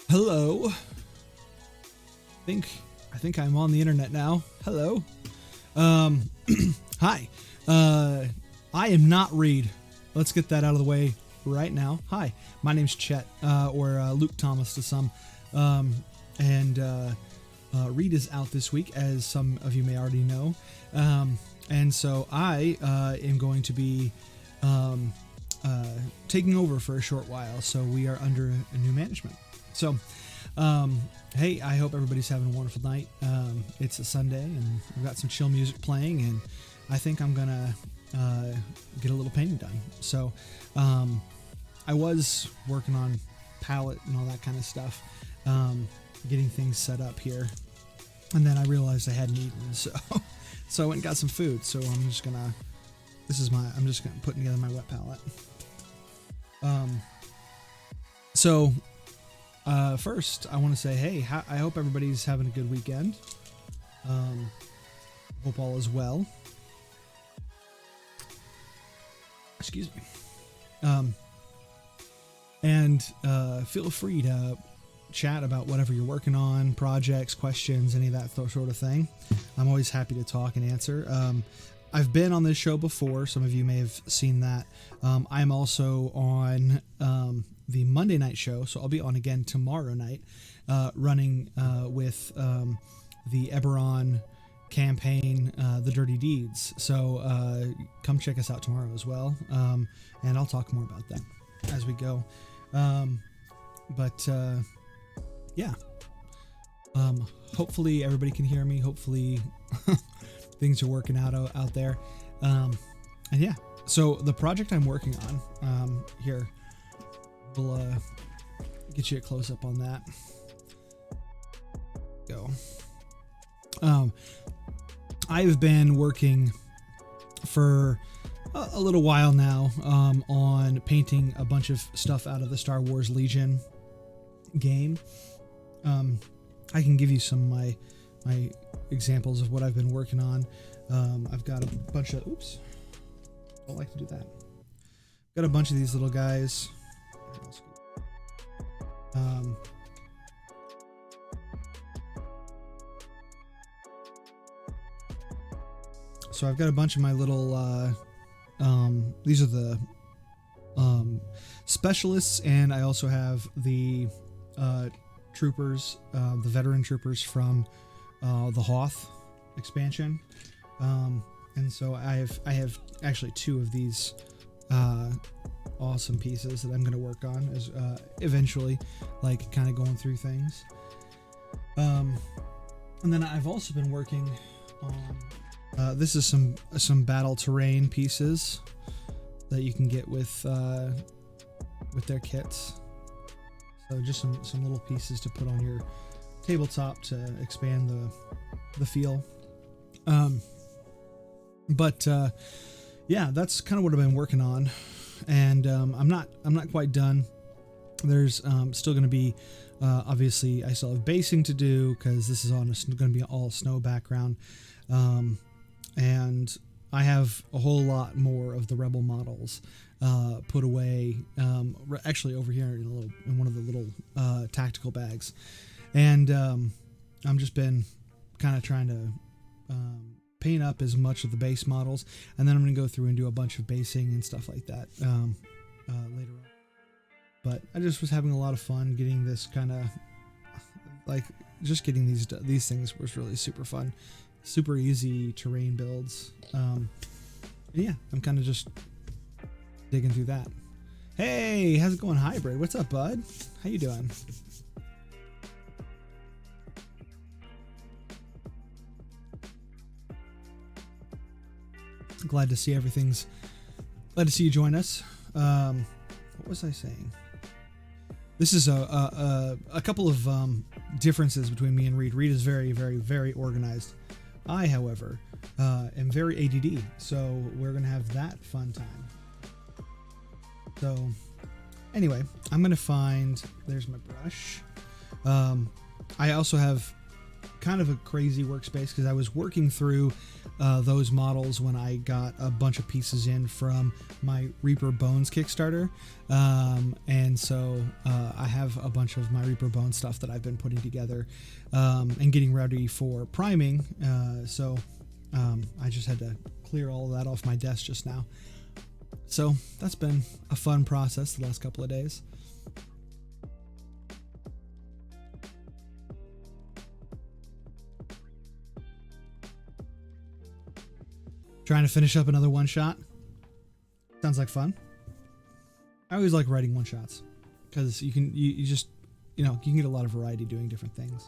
Hello. I think I'm on the internet now. Hello. Hi. I am not Reed. Let's get that out of the way right now. Hi. My name's Chet, or Lukthomas to some. And Reed is out this week, as some of you may already know. And so I am going to be taking over for a short while. So we are under a new management. So, hey, I hope everybody's having a wonderful night. It's a Sunday, and I've got some chill music playing, and I think I'm gonna get a little painting done. So, I was working on palette and all that kind of stuff, getting things set up here, and then I realized I hadn't eaten, so I went and got some food. So I'm just gonna put together my wet palette. First, I want to say, hey, I hope everybody's having a good weekend. Hope all is well. Excuse me. And feel free to chat about whatever you're working on, projects, questions, any of that sort of thing. I'm always happy to talk and answer. I've been on this show before. Some of you may have seen that. I'm also on the Monday night show, so I'll be on again tomorrow night, running with the Eberron campaign, The Dirty Deeds. So come check us out tomorrow as well, and I'll talk more about that as we go. Yeah. Hopefully everybody can hear me. Hopefully things are working out there. And yeah, so the project I'm working on here, we'll get you a close up on that. Go. I've been working for a little while now on painting a bunch of stuff out of the Star Wars Legion game. I can give you some of my examples of what I've been working on. I've got a bunch of don't like to do that. Got a bunch of these little guys. So I've got a bunch of my little these are the specialists, and I also have the troopers, the veteran troopers from the Hoth expansion, and so I have actually two of these awesome pieces that I'm going to work on as eventually, like kind of going through things. And then I've also been working on this is some battle terrain pieces that you can get with their kits. So just some little pieces to put on your tabletop to expand the feel. Yeah, that's kind of what I've been working on, and I'm not quite done. There's still going to be obviously I still have basing to do, because this is going to be all snow background, and I have a whole lot more of the Rebel models put away, actually over here in one of the little tactical bags, and I'm just been kind of trying to paint up as much of the base models, and then I'm going to go through and do a bunch of basing and stuff like that later on. But I just was having a lot of fun getting this kind of like just getting these things was really super fun, super easy terrain builds. And yeah, I'm kind of just digging through that. Hey, how's it going, Hybrid? What's up, bud? How you doing? Glad to see glad to see you join us. What was I saying? This is a couple of differences between me and Reed. Reed is very, very, very organized. I, however, am very ADD, so we're gonna have that fun time. So anyway, I'm gonna find, there's my brush. I also have kind of a crazy workspace because I was working through those models when I got a bunch of pieces in from my Reaper Bones Kickstarter. And so I have a bunch of my Reaper Bones stuff that I've been putting together and getting ready for priming. So I just had to clear all of that off my desk just now. So that's been a fun process the last couple of days. Trying to finish up another one shot. Sounds like fun. I always like writing one shots because you can get a lot of variety doing different things.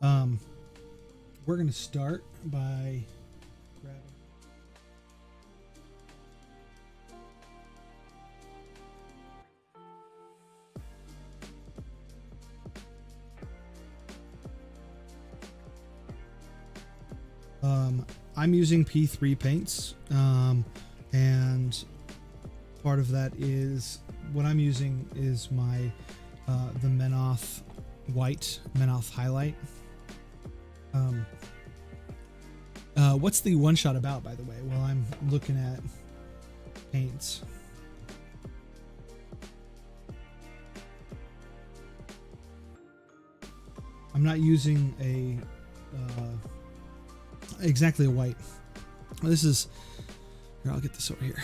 We're gonna start by grabbing. I'm using P3 paints, and part of that is what I'm using is my the Menoth white, Menoth highlight. What's the one shot about, by the way, while I'm looking at paints? I'm not using a exactly a white. This is here. I'll get this over here.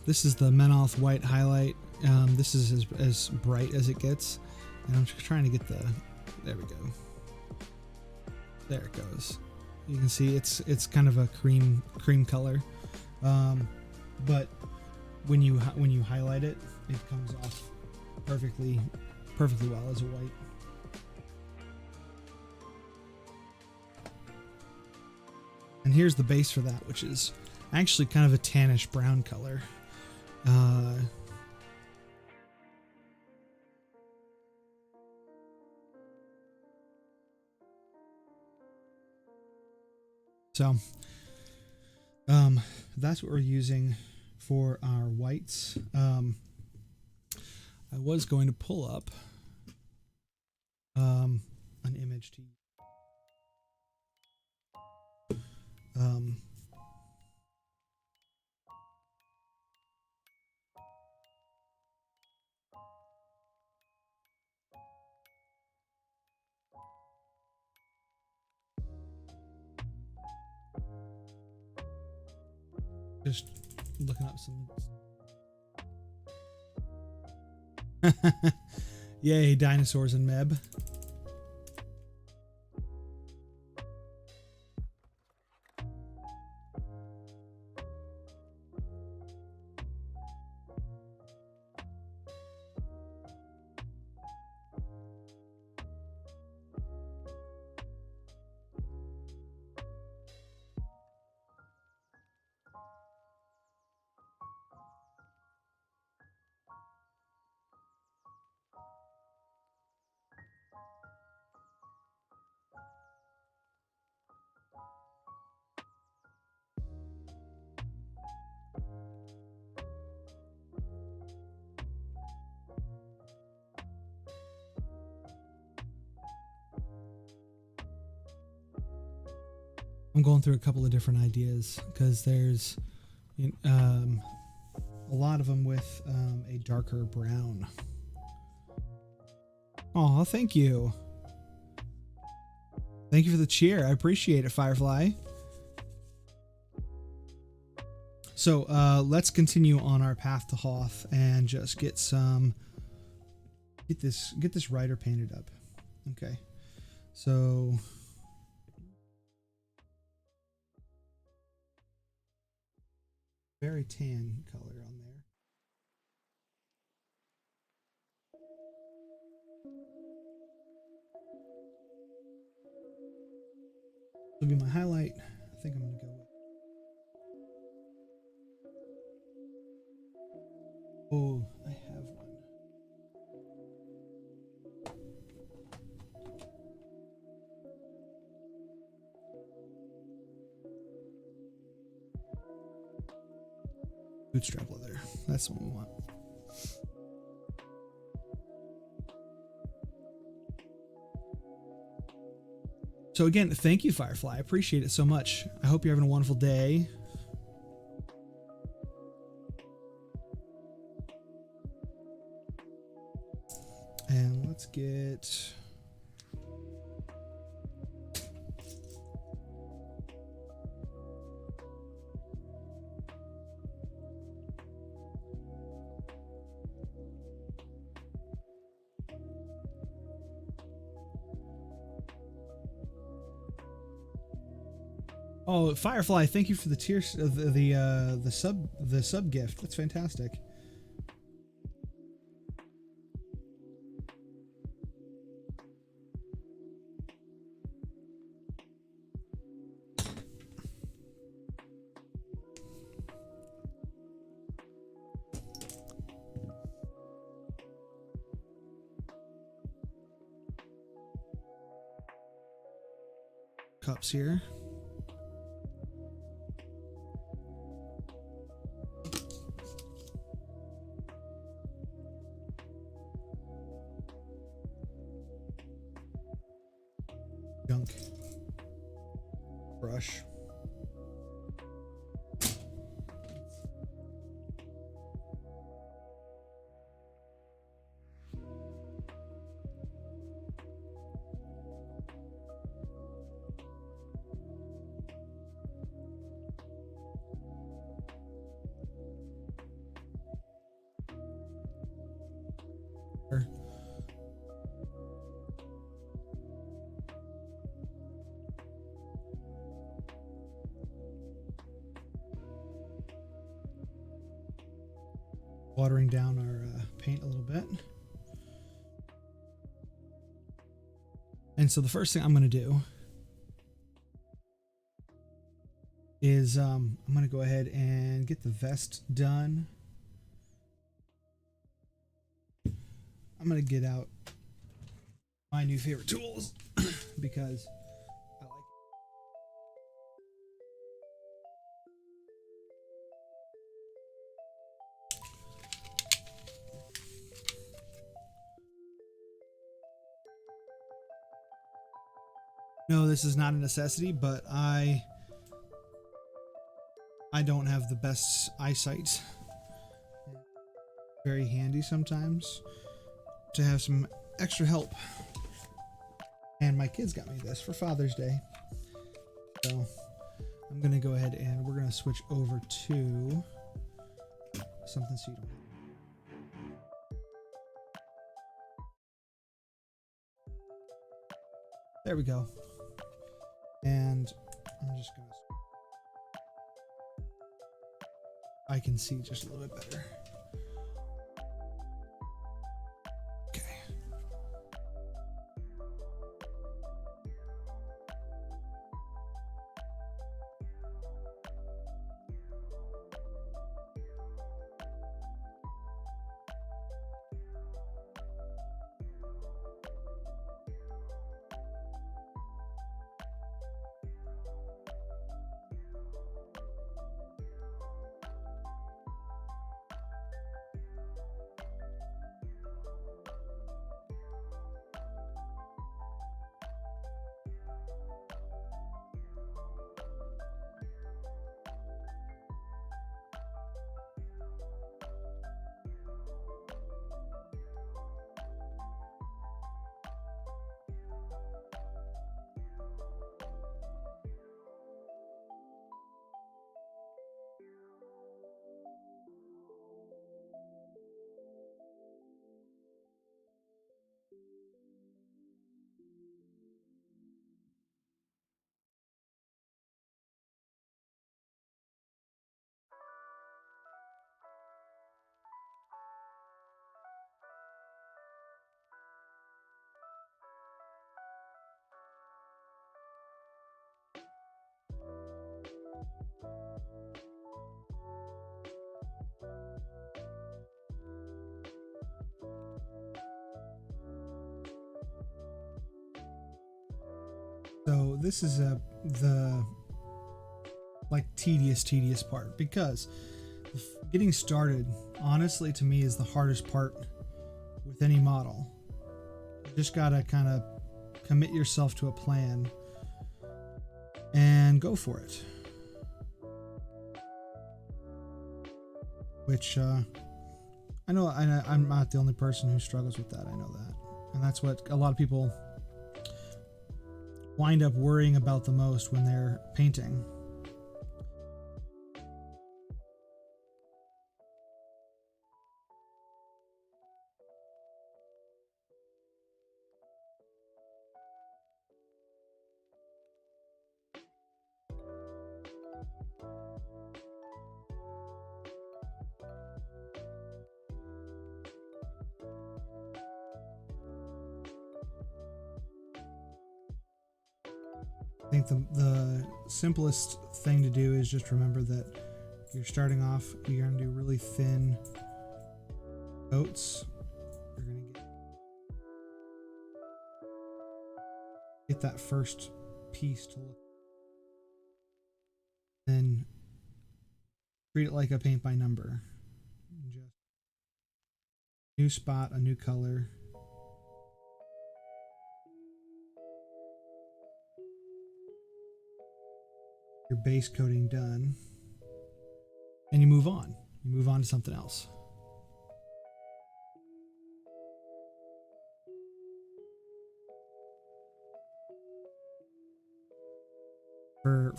This is the Menoth white highlight. This is as bright as it gets, and I'm just trying to get the. There we go. There it goes. You can see it's kind of a cream color, but when you highlight it, it comes off perfectly well as a white. And here's the base for that, which is actually kind of a tannish brown color. So that's what we're using for our whites. I was going to pull up an image to just looking up some. Yay, dinosaurs and Meb. I'm going through a couple of different ideas because there's a lot of them with a darker brown. Oh, thank you. Thank you for the cheer. I appreciate it, Firefly. So let's continue on our path to Hoth and just get this rider painted up. Okay, so very tan color on there. This will be my highlight. I think I'm gonna go with. Oh, I have one. Bootstrap leather. That's what we want. So again, thank you, Firefly. I appreciate it so much. I hope you're having a wonderful day. And let's get... Oh, Firefly! Thank you for the tier, the sub gift. That's fantastic. Cups here. Junk. Brush. Watering down our paint a little bit. And so the first thing I'm going to do is I'm going to go ahead and get the vest done. I'm going to get out my new favorite tools because I like it. No, this is not a necessity, but I don't have the best eyesight. Very handy sometimes to have some extra help. And my kids got me this for Father's Day. So I'm going to go ahead and we're going to switch over to something so you don't. There we go. And I'm just going to... I can see just a little bit better. Okay. So this is the like tedious part, because getting started honestly to me is the hardest part with any model. You just gotta kind of commit yourself to a plan and go for it. Which I know I'm not the only person who struggles with that. I know that. And that's what a lot of people wind up worrying about the most when they're painting. I think the simplest thing to do is just remember that you're starting off, you're going to do really thin coats. You're going to get that first piece to look. Then treat it like a paint by number. Just new spot, a new color. Your base coating done, and you move on. You move on to something else.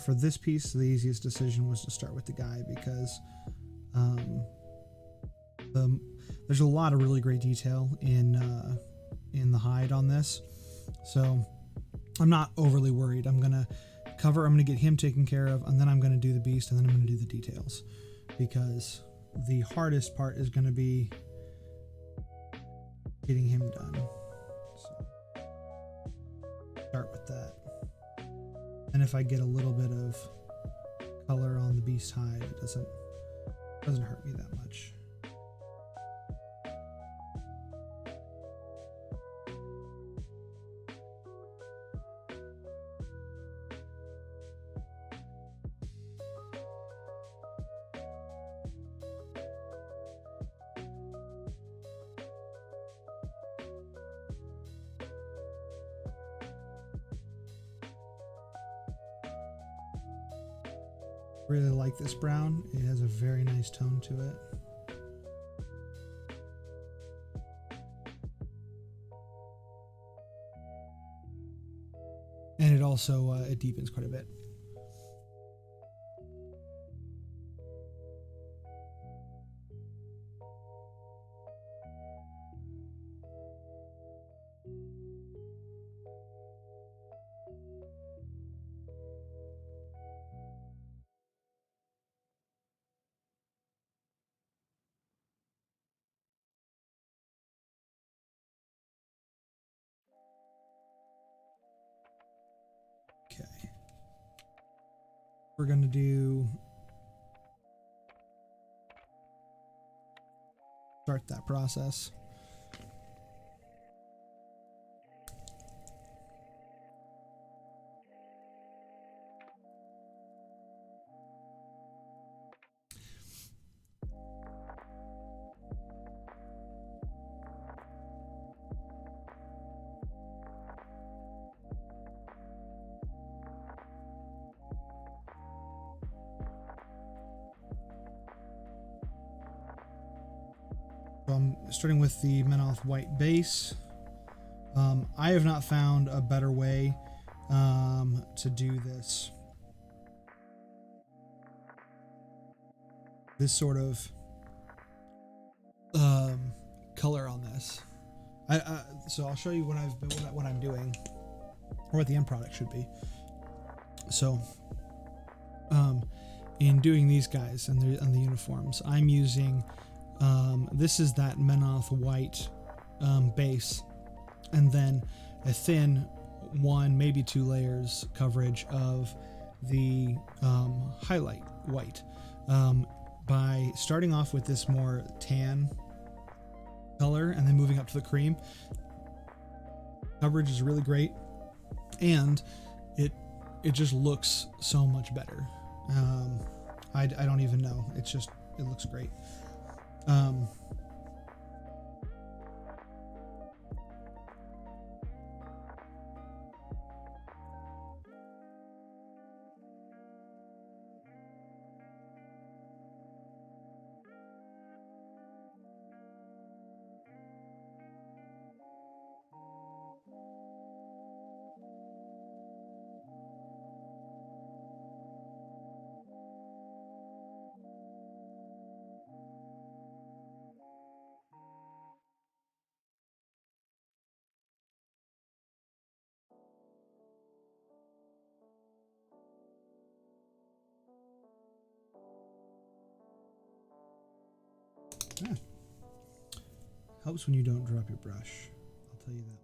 For this piece, the easiest decision was to start with the guy because there's a lot of really great detail in the hide on this, so I'm not overly worried. I'm gonna get him taken care of, and then I'm going to do the beast, and then I'm going to do the details, because the hardest part is going to be getting him done. So start with that, and if I get a little bit of color on the beast hide, it doesn't hurt me that much. Really like this brown. It has a very nice tone to it. And it also it deepens quite a bit. Okay. We're going to start that process. So I'm starting with the Menoth white base. I have not found a better way to do this sort of color on this. So I'll show you what I'm doing, or what the end product should be. So in doing these guys and the uniforms, I'm using this is that Menoth white base, and then a thin 1, maybe 2 layers coverage of the highlight white. By starting off with this more tan color and then moving up to the cream, coverage is really great, and it just looks so much better. I don't even know. It looks great. Helps when you don't drop your brush. I'll tell you that.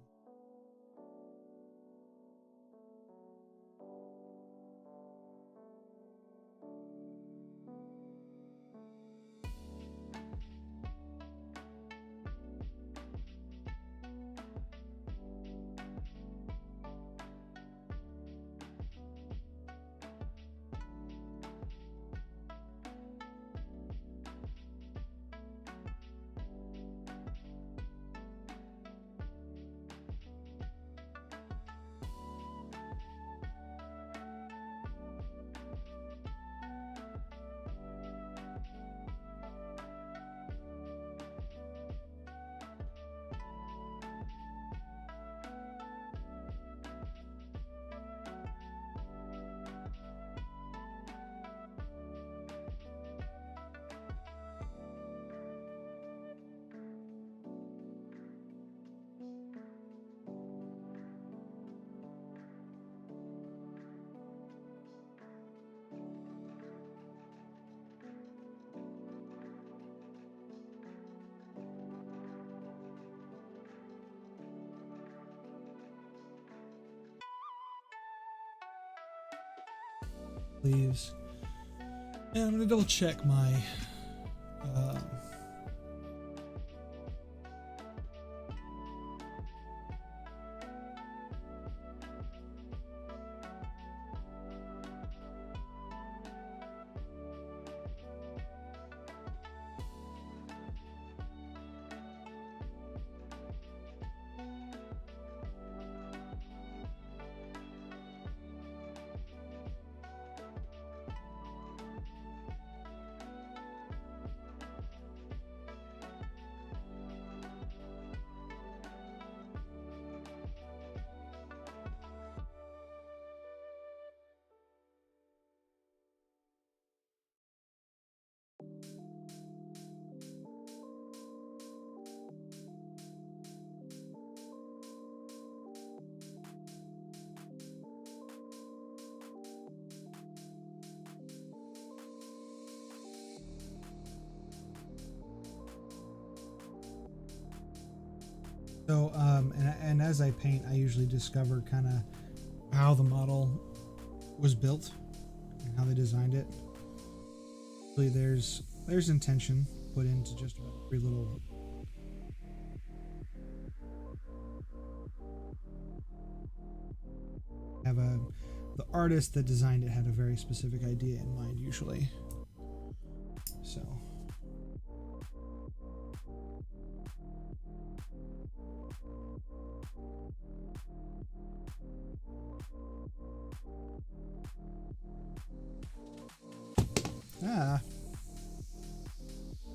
Leaves. And I'm gonna double check my so and as I paint, I usually discover kind of how the model was built and how they designed it. Really, there's intention put into just about every little the artist that designed it had a very specific idea in mind usually. So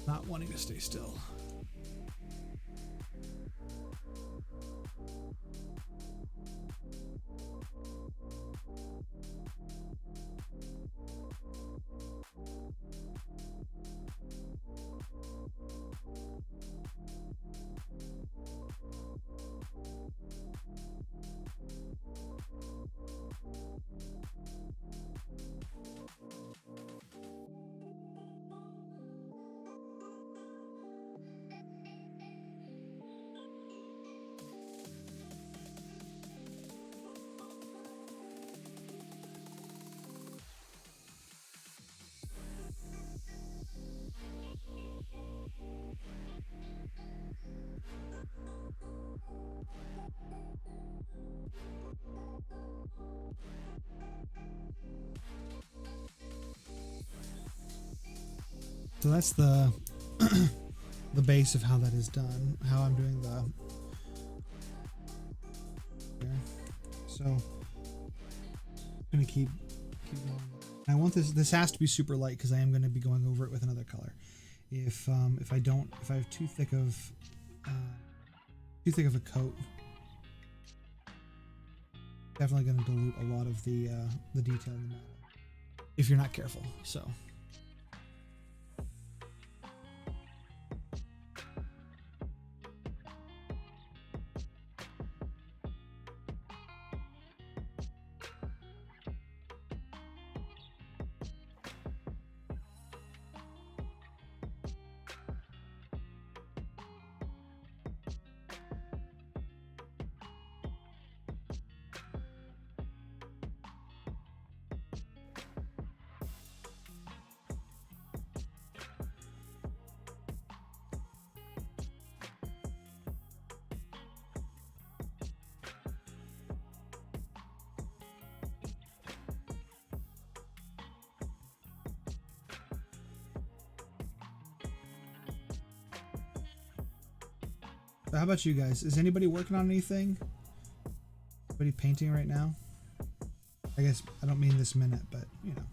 not wanting to stay still. So that's the the base of how that is done. How I'm doing the there. So I'm gonna keep going. I want this has to be super light because I am going to be going over it with another color. If I have too thick of a coat, definitely going to dilute a lot of the detail in the model if you're not careful. So. So how about you guys? Is anybody working on anything? Anybody painting right now? I guess I don't mean this minute, but you know.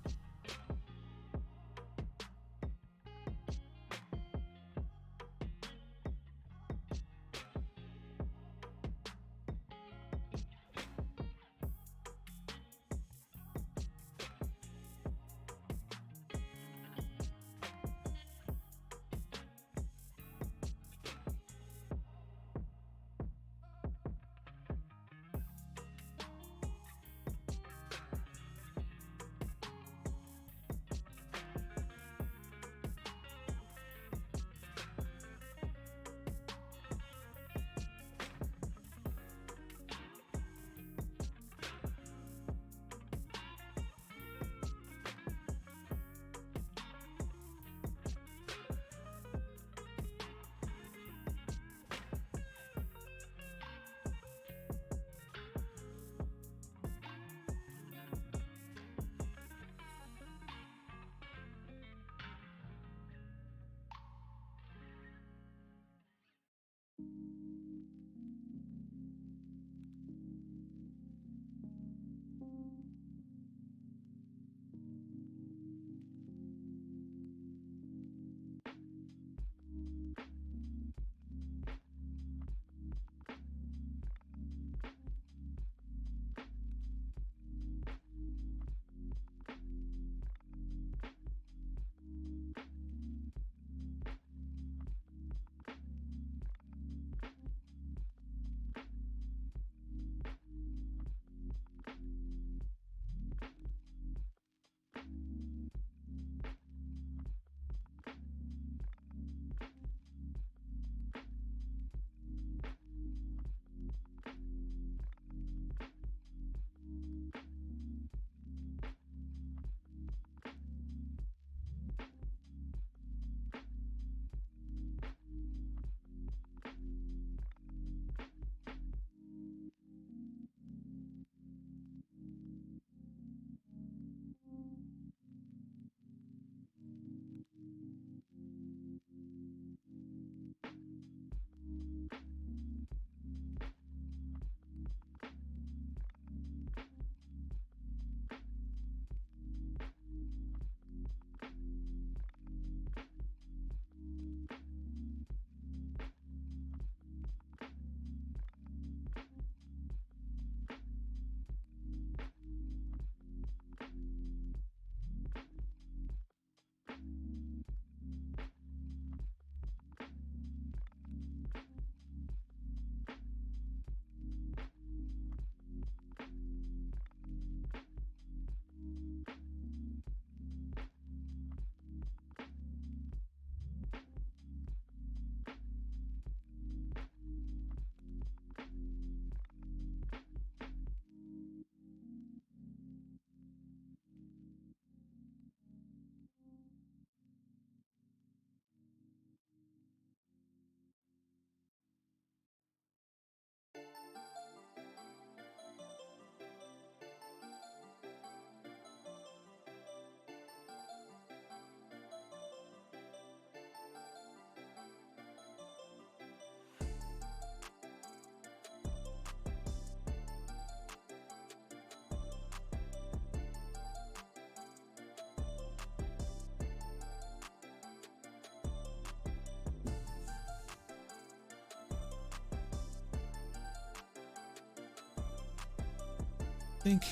Think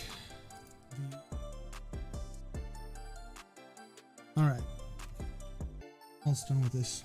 all right, almost done with this.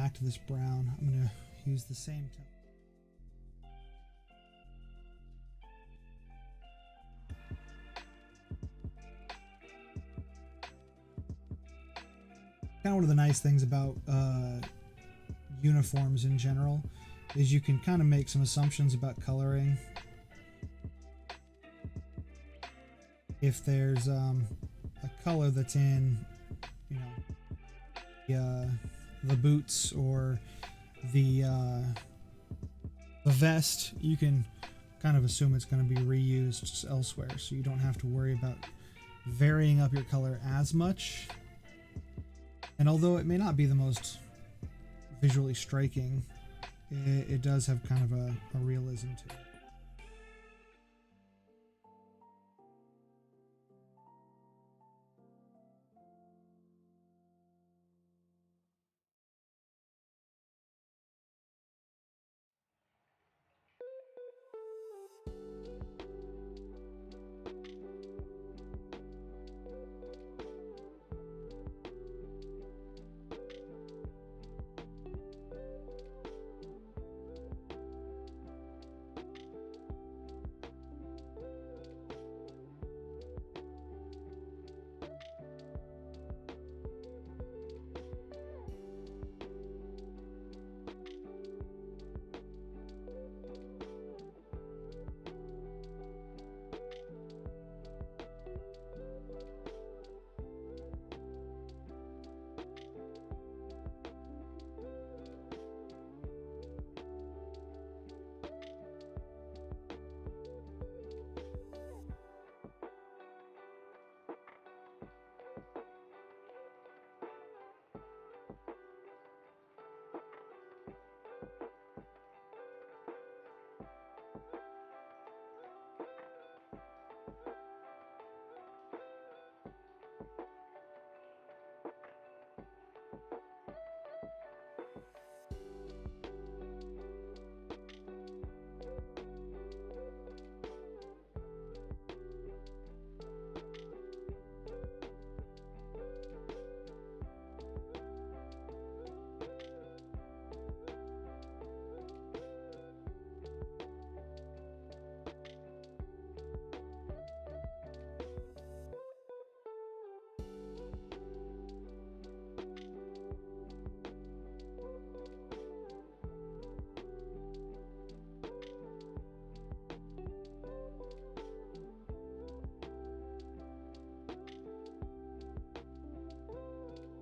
back to this brown. I'm going to use the same tone. Kind of one of the nice things about uniforms in general is you can kind of make some assumptions about coloring. If there's a color that's in, you know, the boots or the vest, you can kind of assume it's going to be reused elsewhere, so you don't have to worry about varying up your color as much. And although it may not be the most visually striking, it does have kind of a realism to it.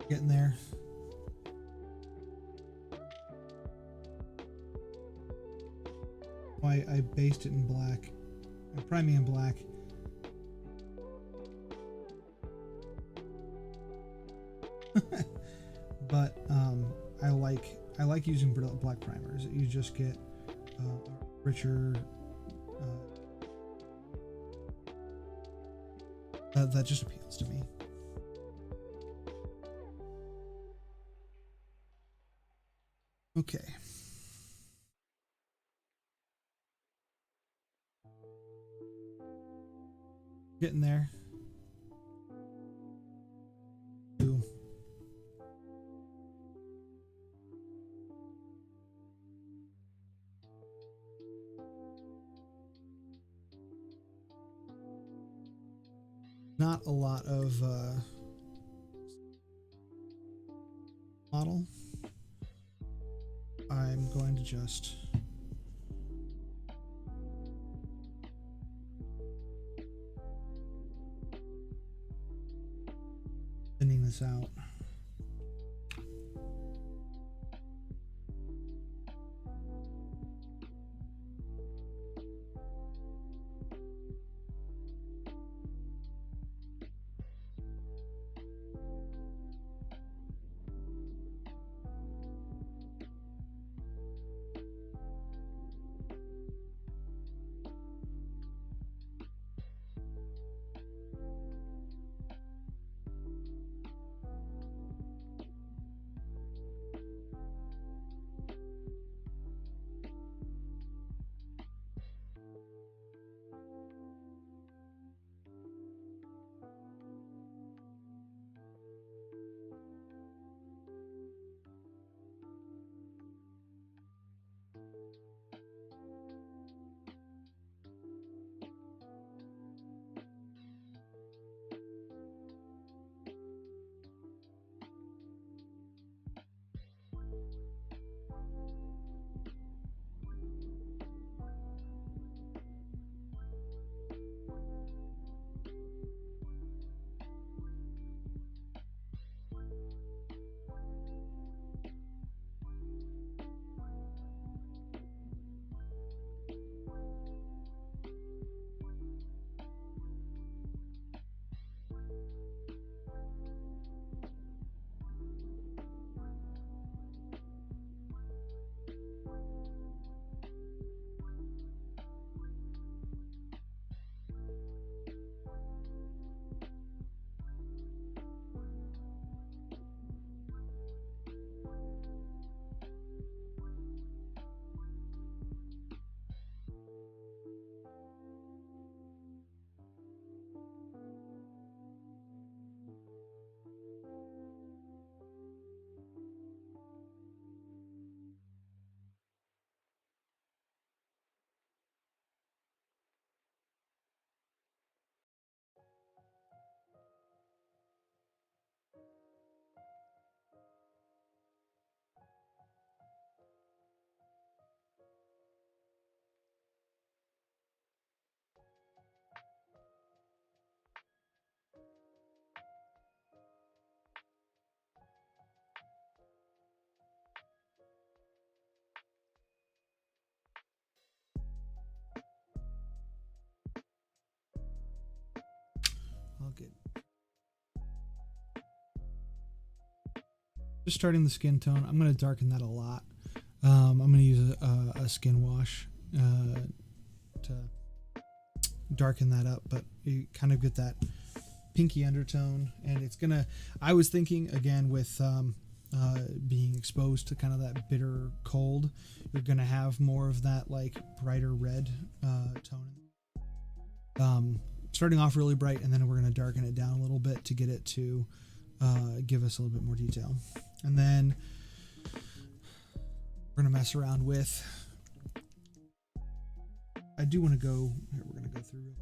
Getting there. I based it in black. I primed it in black. But I like using black primers. You just get a richer. That just appeals to me. Okay. Getting there. Ooh. Not a lot of model. I'm going to just thinning this out. just starting the skin tone. I'm going to darken that a lot. I'm going to use a skin wash to darken that up, but you kind of get that pinky undertone, and it's gonna, I was thinking again with being exposed to kind of that bitter cold, you're gonna have more of that like brighter red tone. Starting off really bright, and then we're gonna darken it down a little bit to get it to give us a little bit more detail. And then we're gonna mess around with, I do want to go here, we're gonna go through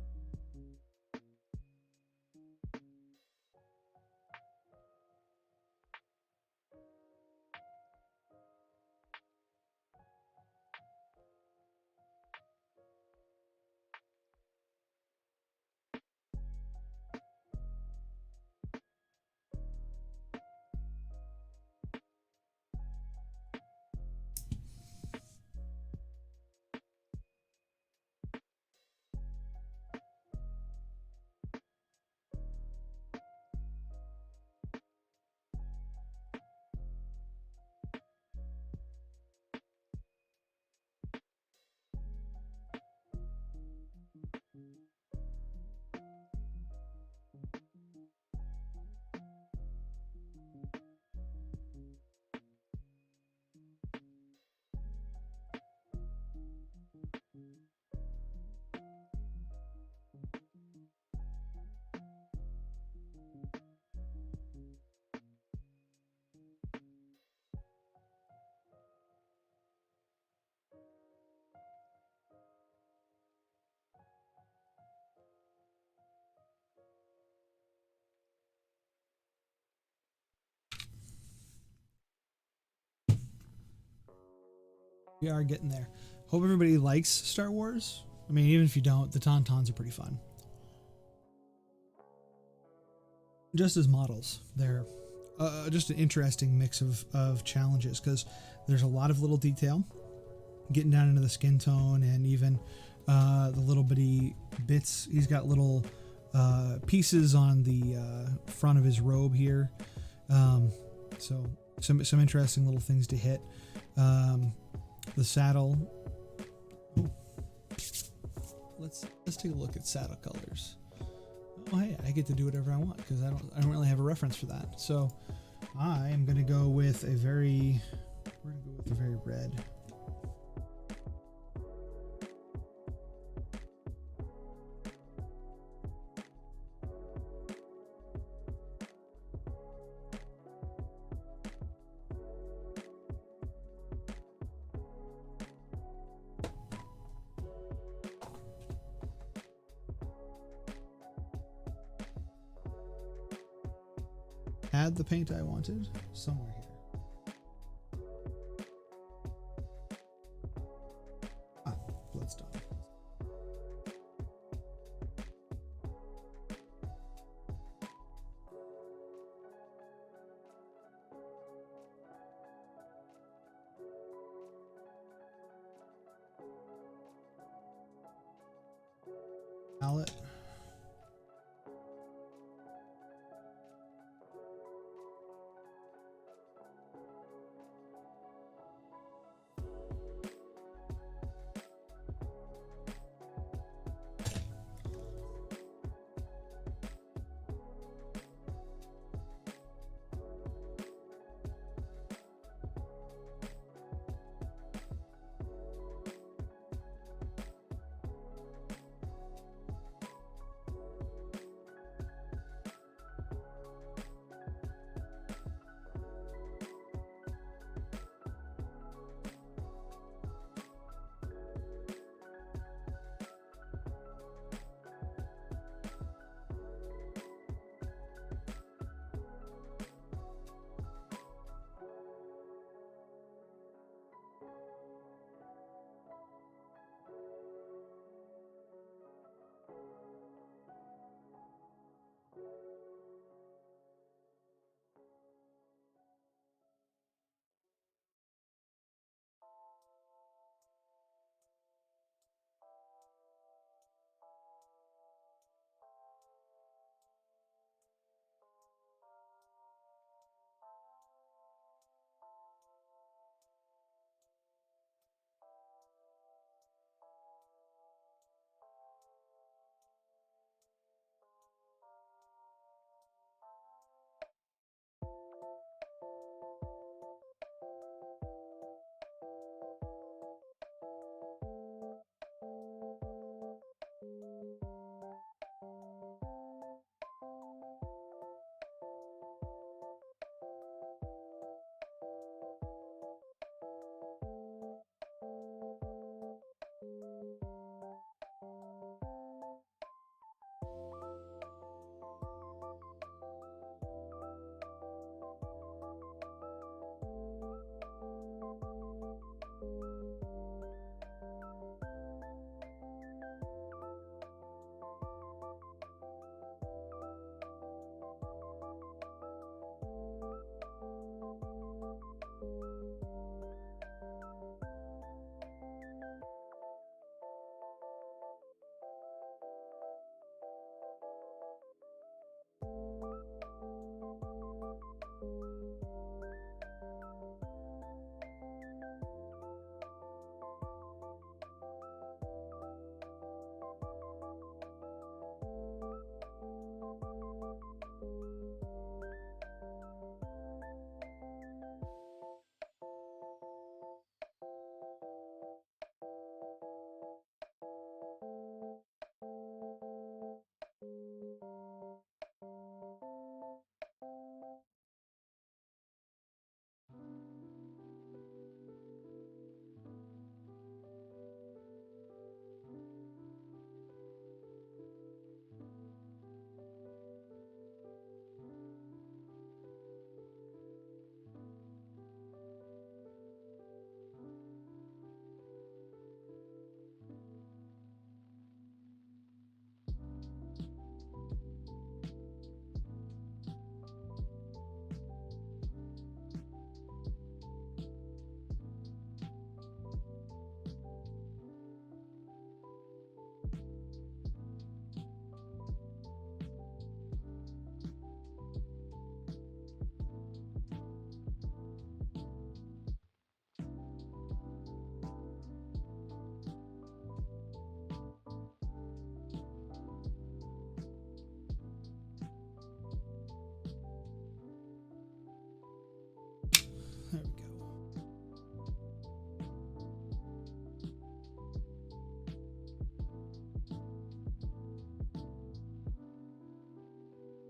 we are getting there. Hope everybody likes Star Wars. I mean, even if you don't, the Tauntauns are pretty fun. Just as models, they're just an interesting mix of challenges, because there's a lot of little detail, getting down into the skin tone, and even the little bitty bits. He's got little pieces on the front of his robe here, so some interesting little things to hit. The saddle. Oh. Let's take a look at saddle colors. Oh hey, I get to do whatever I want because I don't really have a reference for that. So I am gonna go with a very red. Add the paint I wanted somewhere here. Bloodstone. Palette.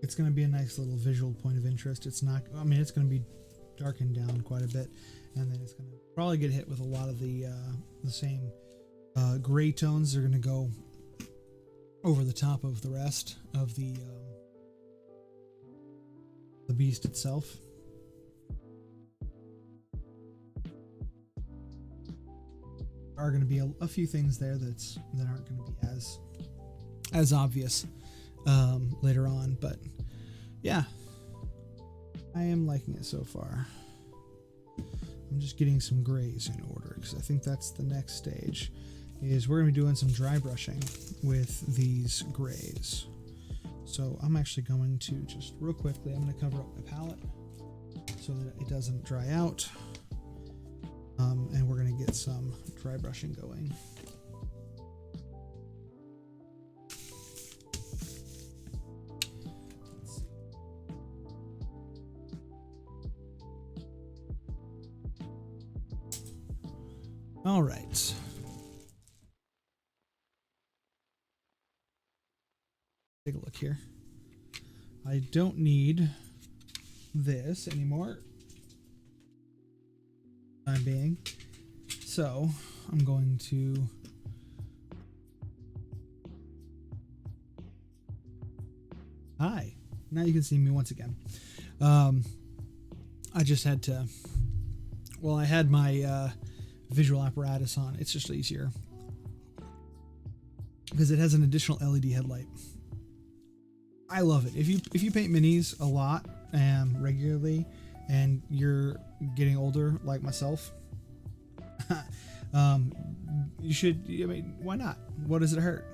it's going to be a nice little visual point of interest. It's not, I mean, it's going to be darkened down quite a bit, and then it's going to probably get hit with a lot of the same gray tones. They're going to go over the top of the rest of the beast itself. There are going to be a few things there that aren't going to be as obvious later on, but yeah, I am liking it so far. I'm just getting some grays in order because I think that's the next stage. Is we're going to be doing some dry brushing with these grays. So I'm actually going to just real quickly, I'm going to cover up my palette so that it doesn't dry out. And we're going to get some dry brushing going. All right. Take a look here. I don't need this anymore. Time being. So I'm going to hi. Now you can see me once again. I just had to, well, I had my visual apparatus on. It's just easier because it has an additional LED headlight. I love it. If you paint minis a lot and regularly, and you're getting older like myself, you should. I mean, why not? What does it hurt?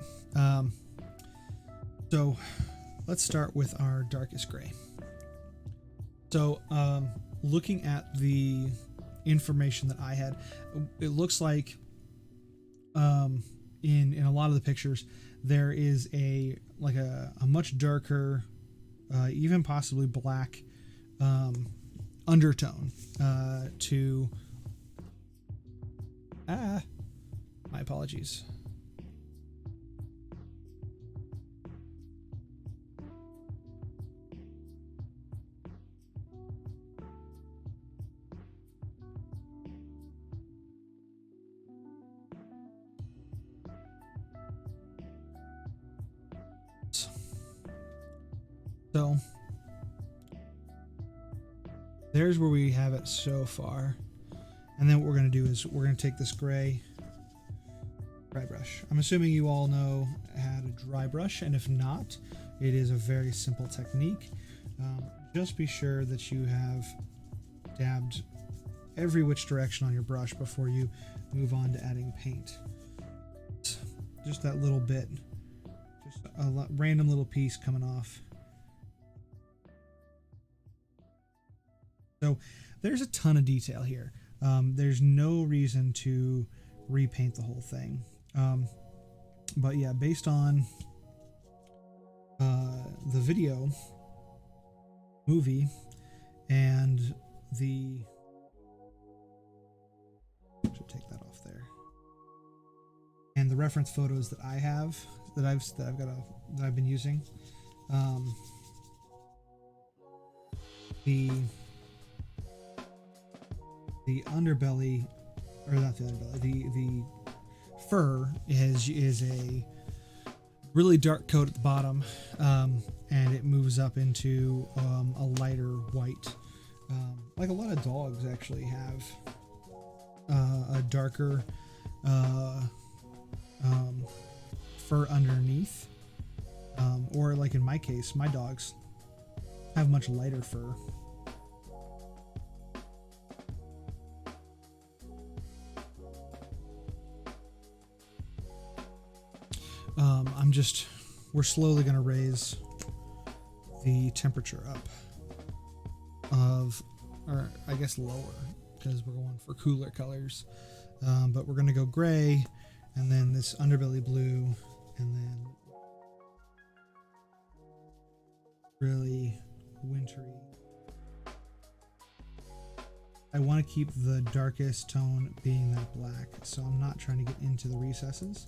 So let's start with our darkest gray. So looking at the information that I had, it looks like in a lot of the pictures there is a much darker, even possibly black undertone to my apologies. So there's where we have it so far. And then what we're going to do is we're going to take this gray dry brush. I'm assuming you all know how to dry brush, and if not, it is a very simple technique. Just be sure that you have dabbed every which direction on your brush before you move on to adding paint. Just that little bit, just a random little piece coming off. So there's a ton of detail here. There's no reason to repaint the whole thing. But yeah, based on the video, movie, and the... should take that off there. And the reference photos that I have, that I've been using, the underbelly, or not the underbelly, the fur is a really dark coat at the bottom, and it moves up into a lighter white, like a lot of dogs actually have a darker fur underneath, or like in my case, my dogs have much lighter fur. We're slowly going to raise the temperature up or I guess lower, because we're going for cooler colors. But we're going to go gray, and then this underbelly blue, and then really wintry. I want to keep the darkest tone being that black, so I'm not trying to get into the recesses.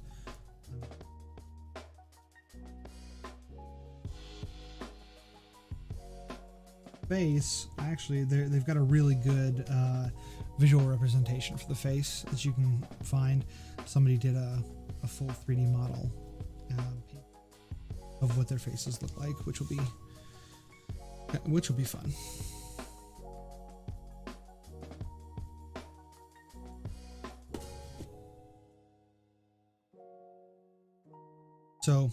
face, actually, they've got a really good visual representation for the face that you can find. Somebody did a full 3D model of what their faces look like, which will be fun. So,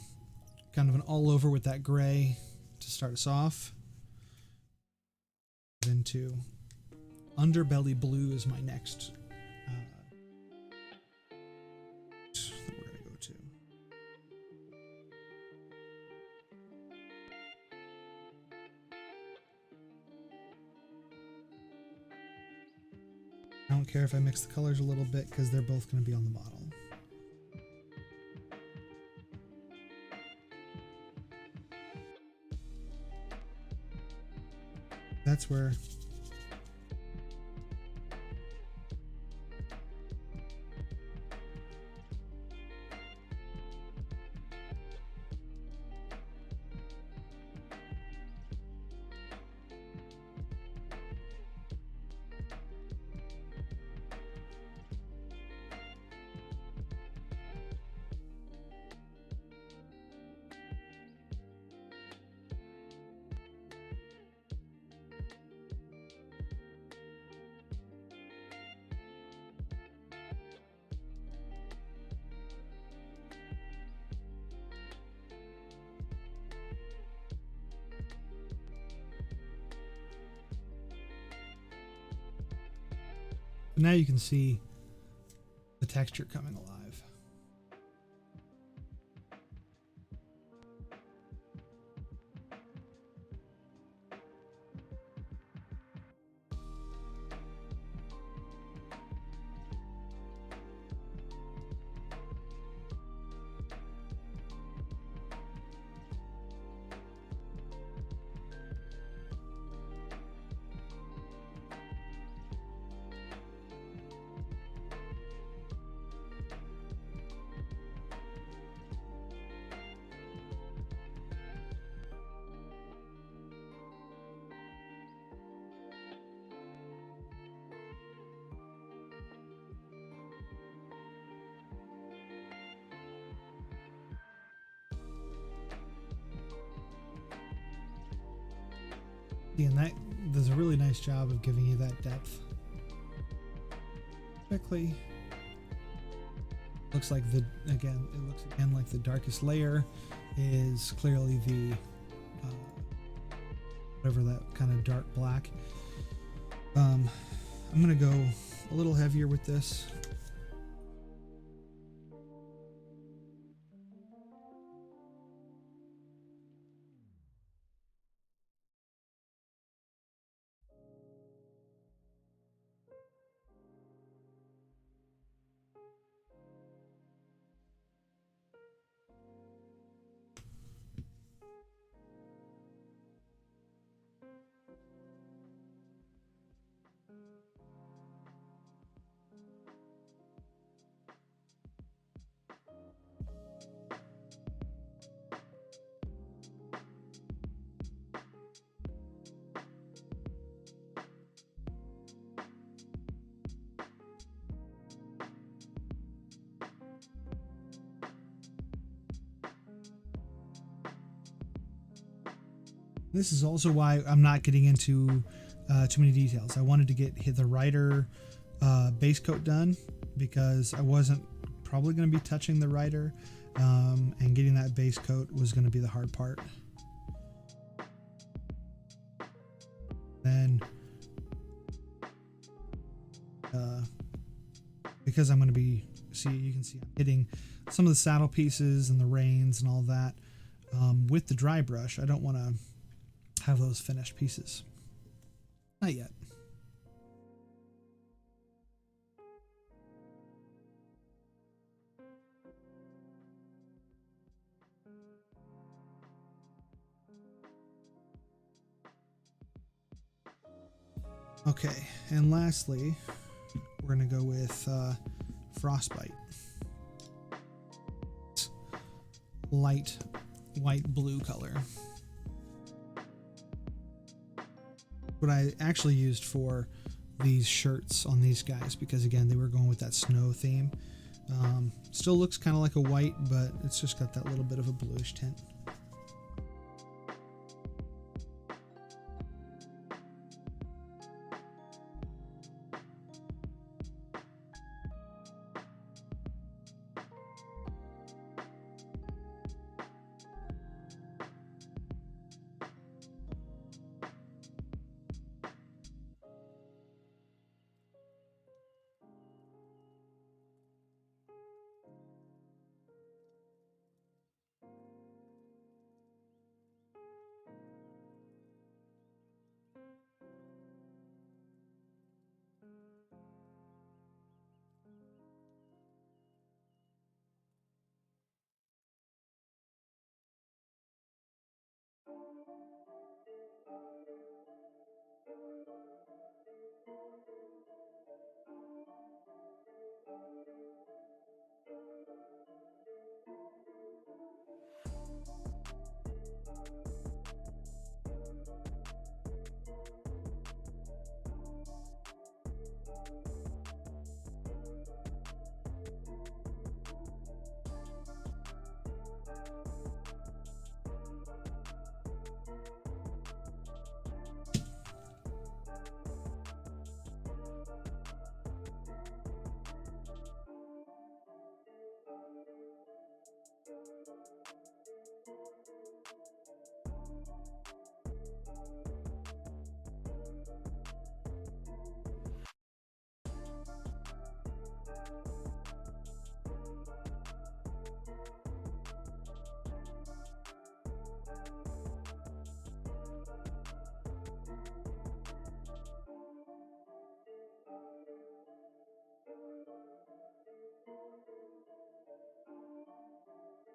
kind of an all over with that gray to start us off. Into underbelly blue is my next that we're gonna go to. I don't care if I mix the colors a little bit because they're both going to be on the model. That's where now you can see the texture coming alive. And that does a really nice job of giving you that depth. Quickly, looks like it looks again like the darkest layer is clearly the whatever that kind of dark black. I'm gonna go a little heavier with this. This is also why I'm not getting into too many details. I wanted to hit the rider base coat done because I wasn't probably going to be touching the rider, and getting that base coat was going to be the hard part. Then because I'm going to be, you can see I'm hitting some of the saddle pieces and the reins and all that with the dry brush. I don't want to have those finished pieces. Not yet. Okay, and lastly, we're going to go with Frostbite. Light white blue color. what I actually used for these shirts on these guys, because again, they were going with that snow theme. Still looks kind of like a white, but it's just got that little bit of a bluish tint.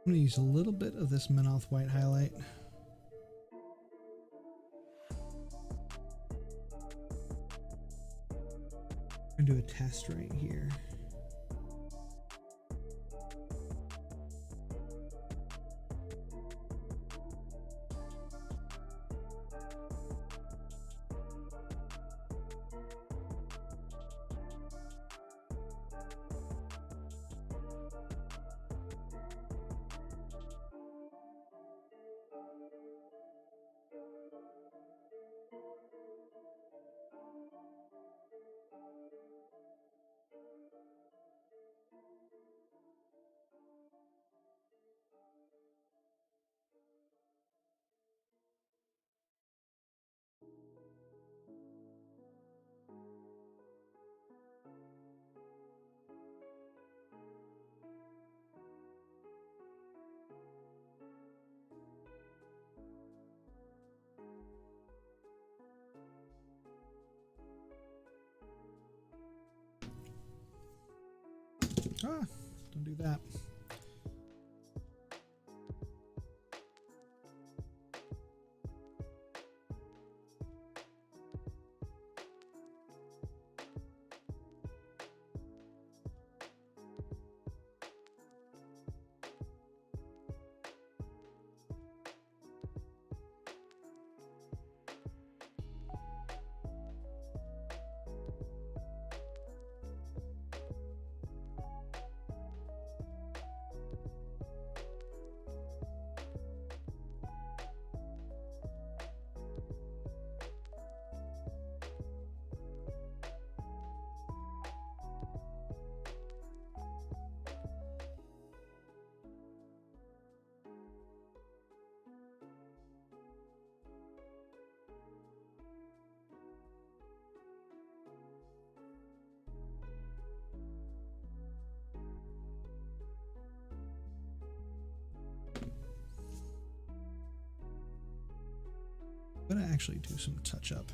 I'm going to use a little bit of this Menoth white highlight. I'm going to do a test right here. Don't do that. I'm going to actually do some touch up.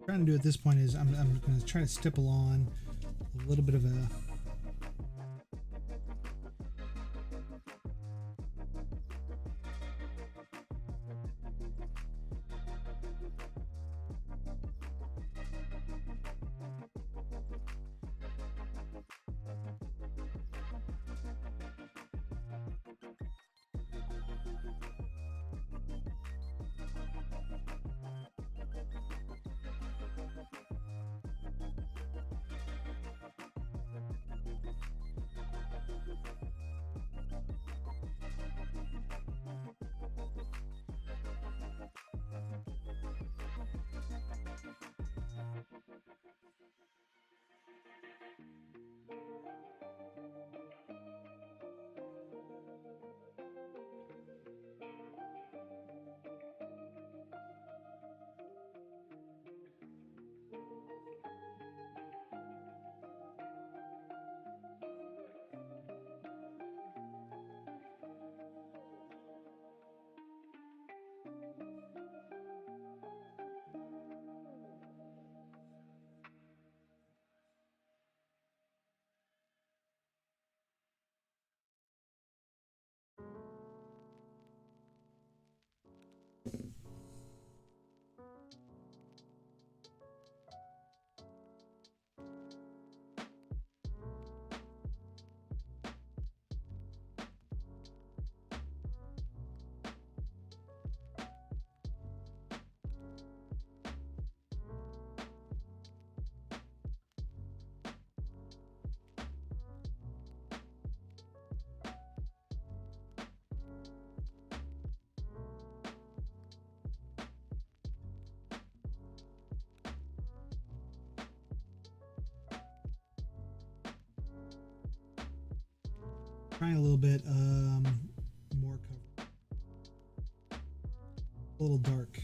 trying to do at this point is I'm going to try to stipple on a little bit of a trying a little bit more cover, a little dark.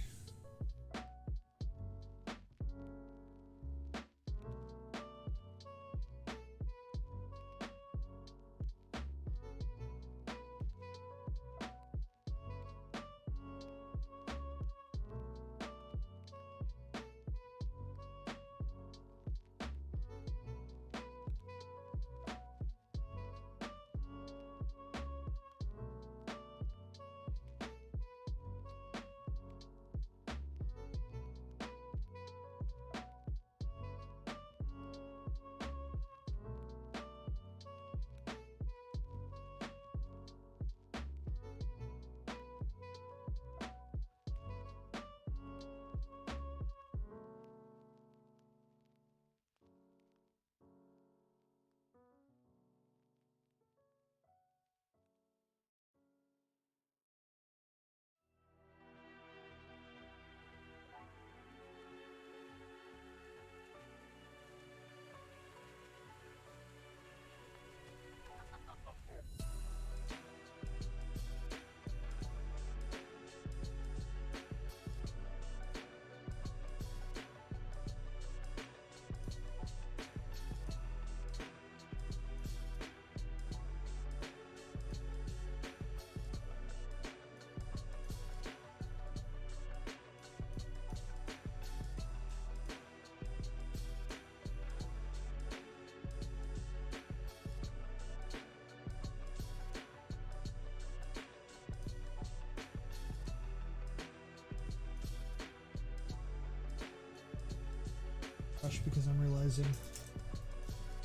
Because I'm realizing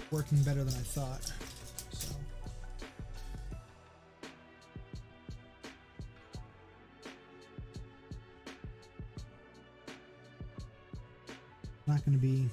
working better than I thought. So not going to be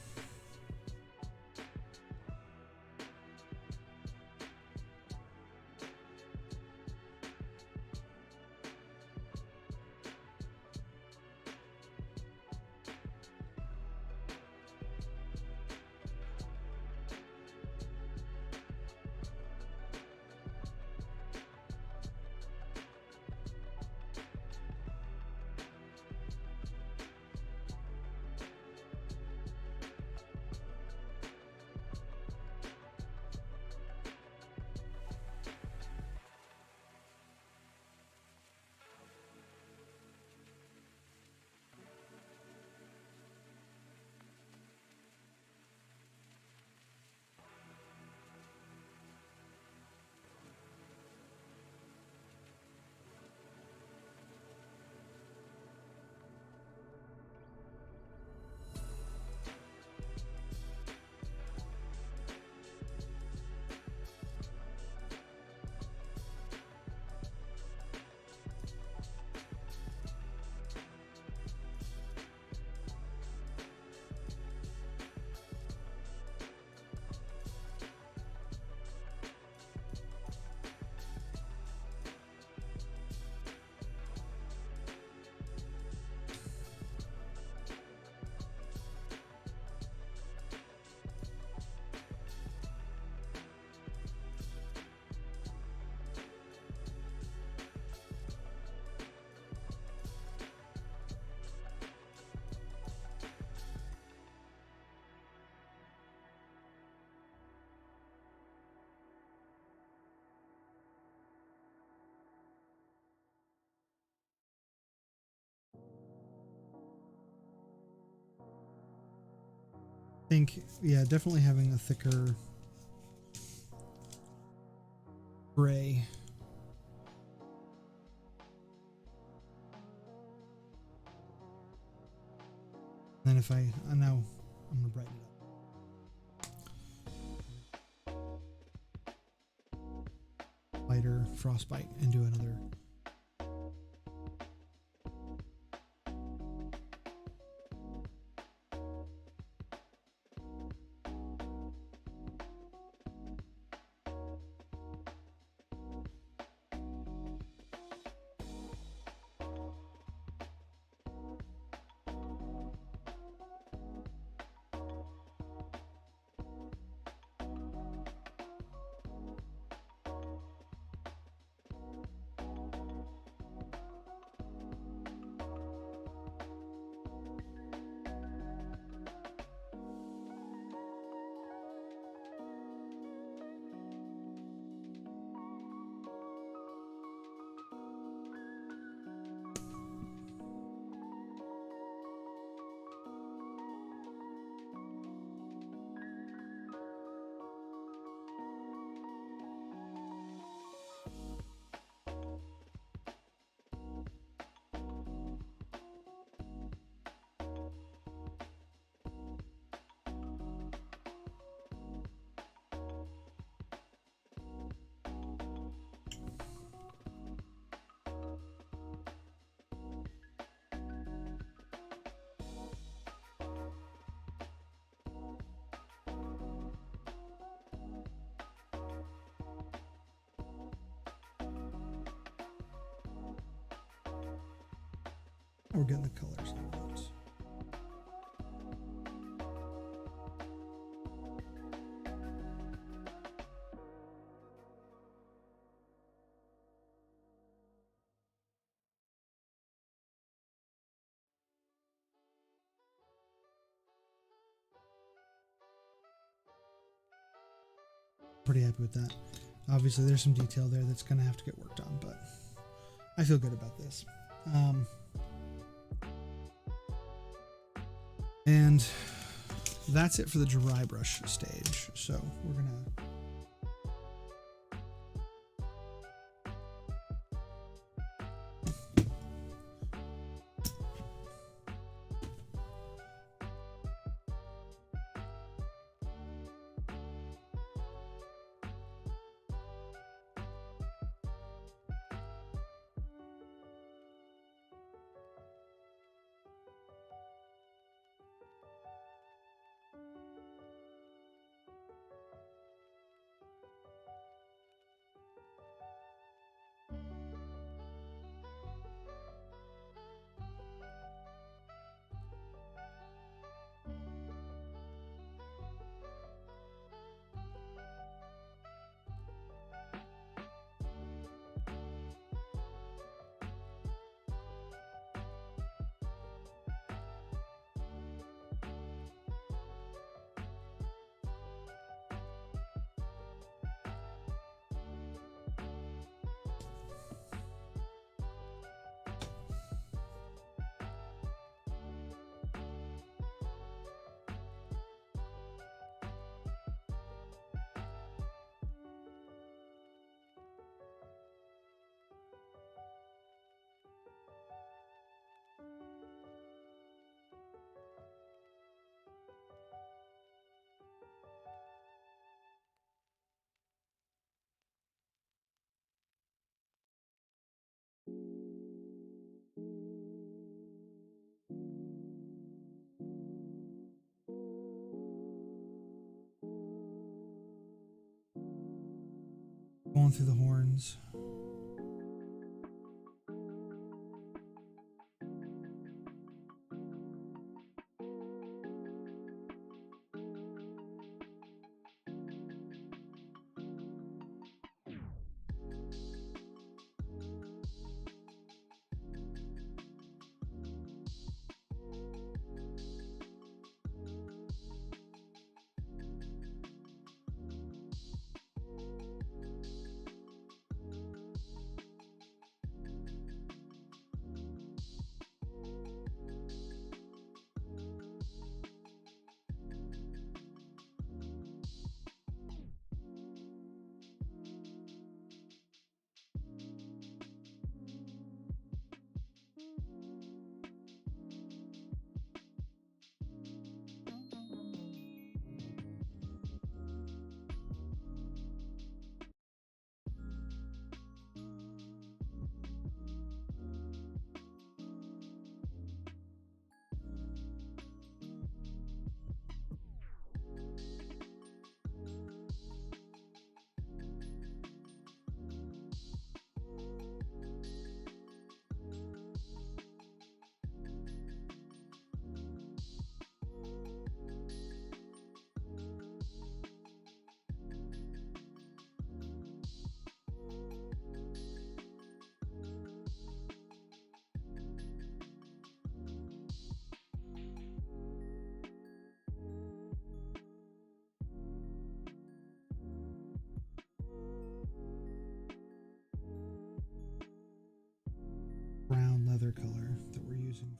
think, yeah, definitely having a thicker gray. Then if I know, I'm gonna brighten it up. Lighter frostbite and do another. We're getting the colors out. Pretty happy with that. Obviously, there's some detail there that's going to have to get worked on, but I feel good about this. And that's it for the dry brush stage. So we're going to going through the horns. watercolor that we're using.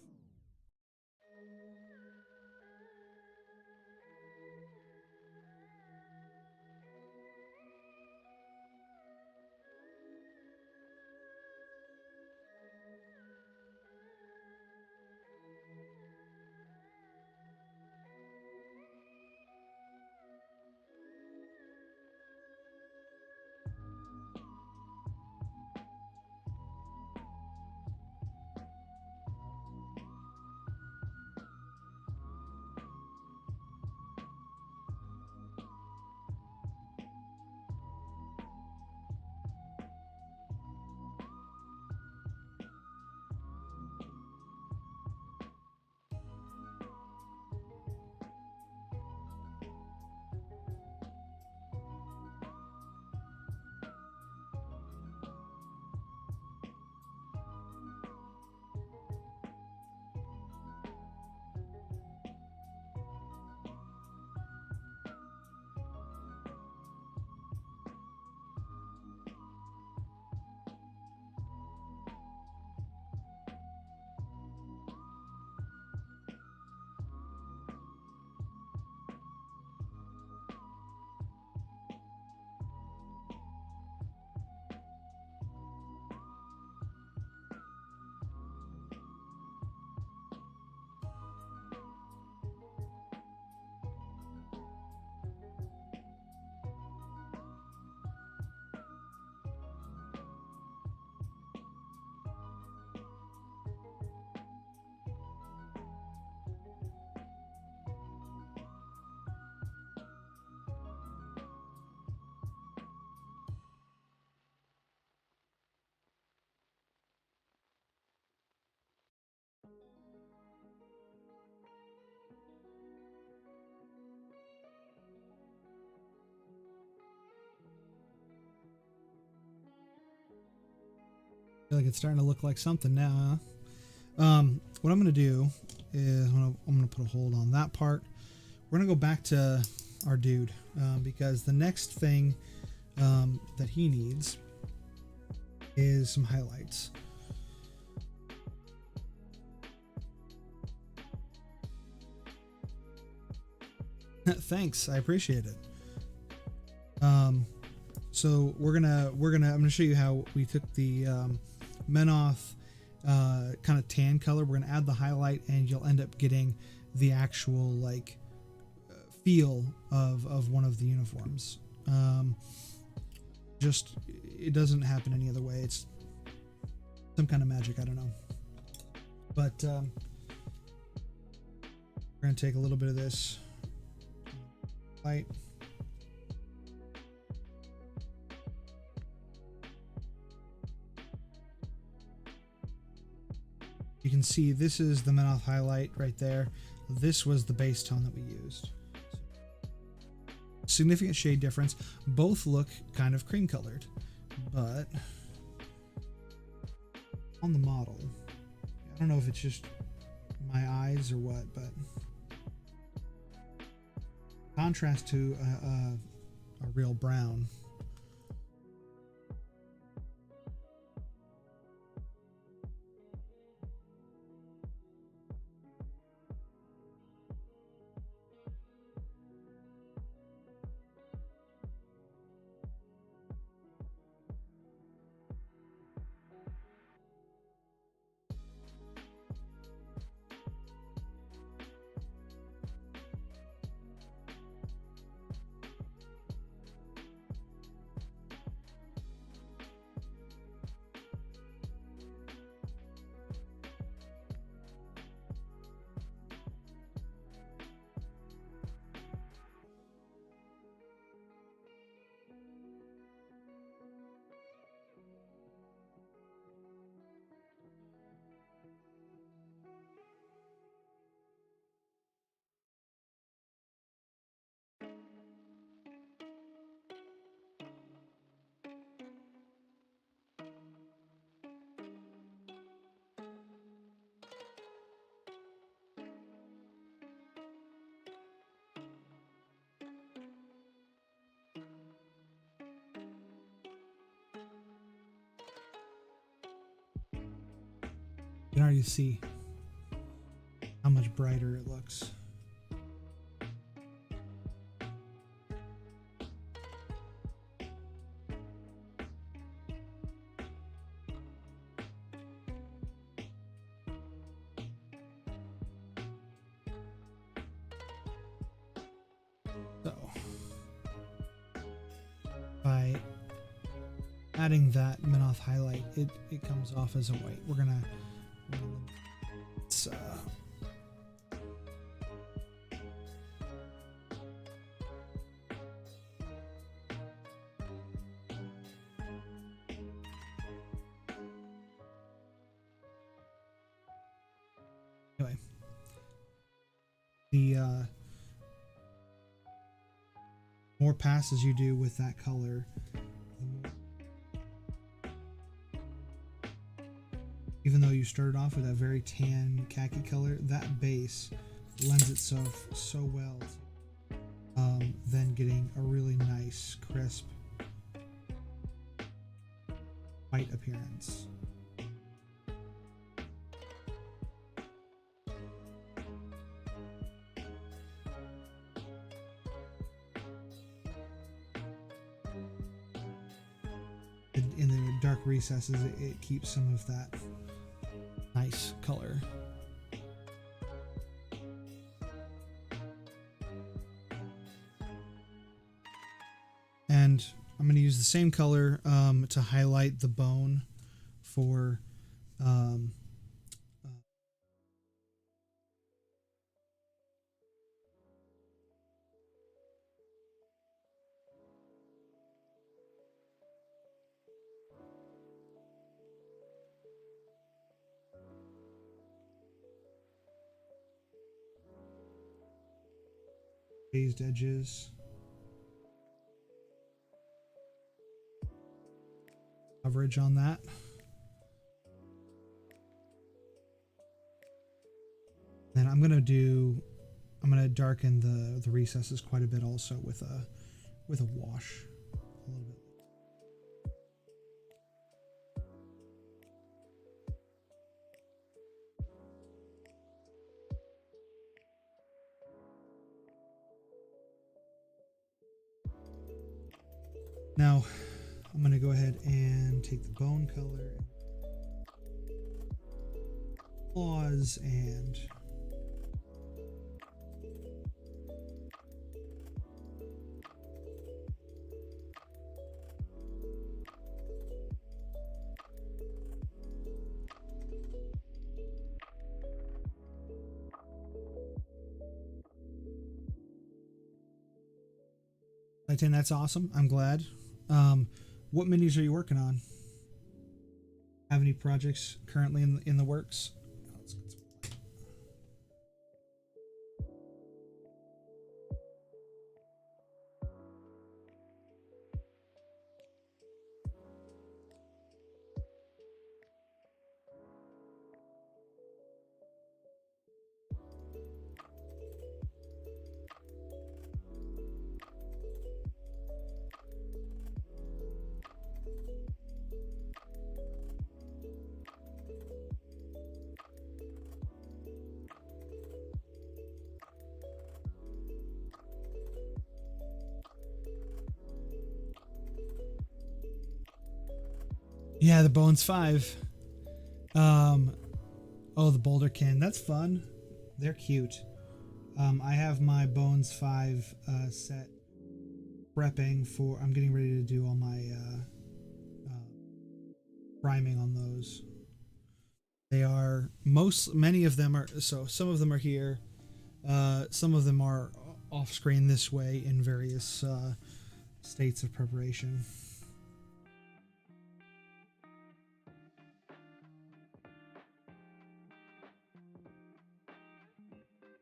I feel like it's starting to look like something now, huh? What I'm going to do is I'm going to put a hold on that part. We're going to go back to our dude because the next thing that he needs is some highlights. Thanks, I appreciate it. So I'm gonna show you how we took the Menoth kind of tan color. We're gonna add the highlight, and you'll end up getting the actual like feel of one of the uniforms. Just it doesn't happen any other way. It's some kind of magic, I don't know. But we're gonna take a little bit of this light. You can see this is the Menoth highlight right there. This was the base tone that we used. Significant shade difference. Both look kind of cream colored, but on the model, I don't know if it's just my eyes or what, but contrast to a real brown. can already see how much brighter it looks. So by adding that Minoth highlight, it comes off as a white. We're gonna it's anyway, the more passes you do with that color, even though you started off with that very tan khaki color, that base lends itself so well to then getting a really nice, crisp white appearance. In the dark recesses, it keeps some of that nice color. And I'm going to use the same color to highlight the bone for raised edges, coverage on that. Then I'm gonna darken the recesses quite a bit also with a wash a little bit. Now, I'm going to go ahead and take the bone color, claws, and Titan, that's awesome. I'm glad. What minis are you working on? Have any projects currently in the works? Yeah, the Bones 5. Oh, the Boulderkin. That's fun. They're cute. I have my Bones 5 set prepping for... I'm getting ready to do all my priming on those. They are... Many of them are... So, some of them are here. Some of them are off screen this way in various states of preparation.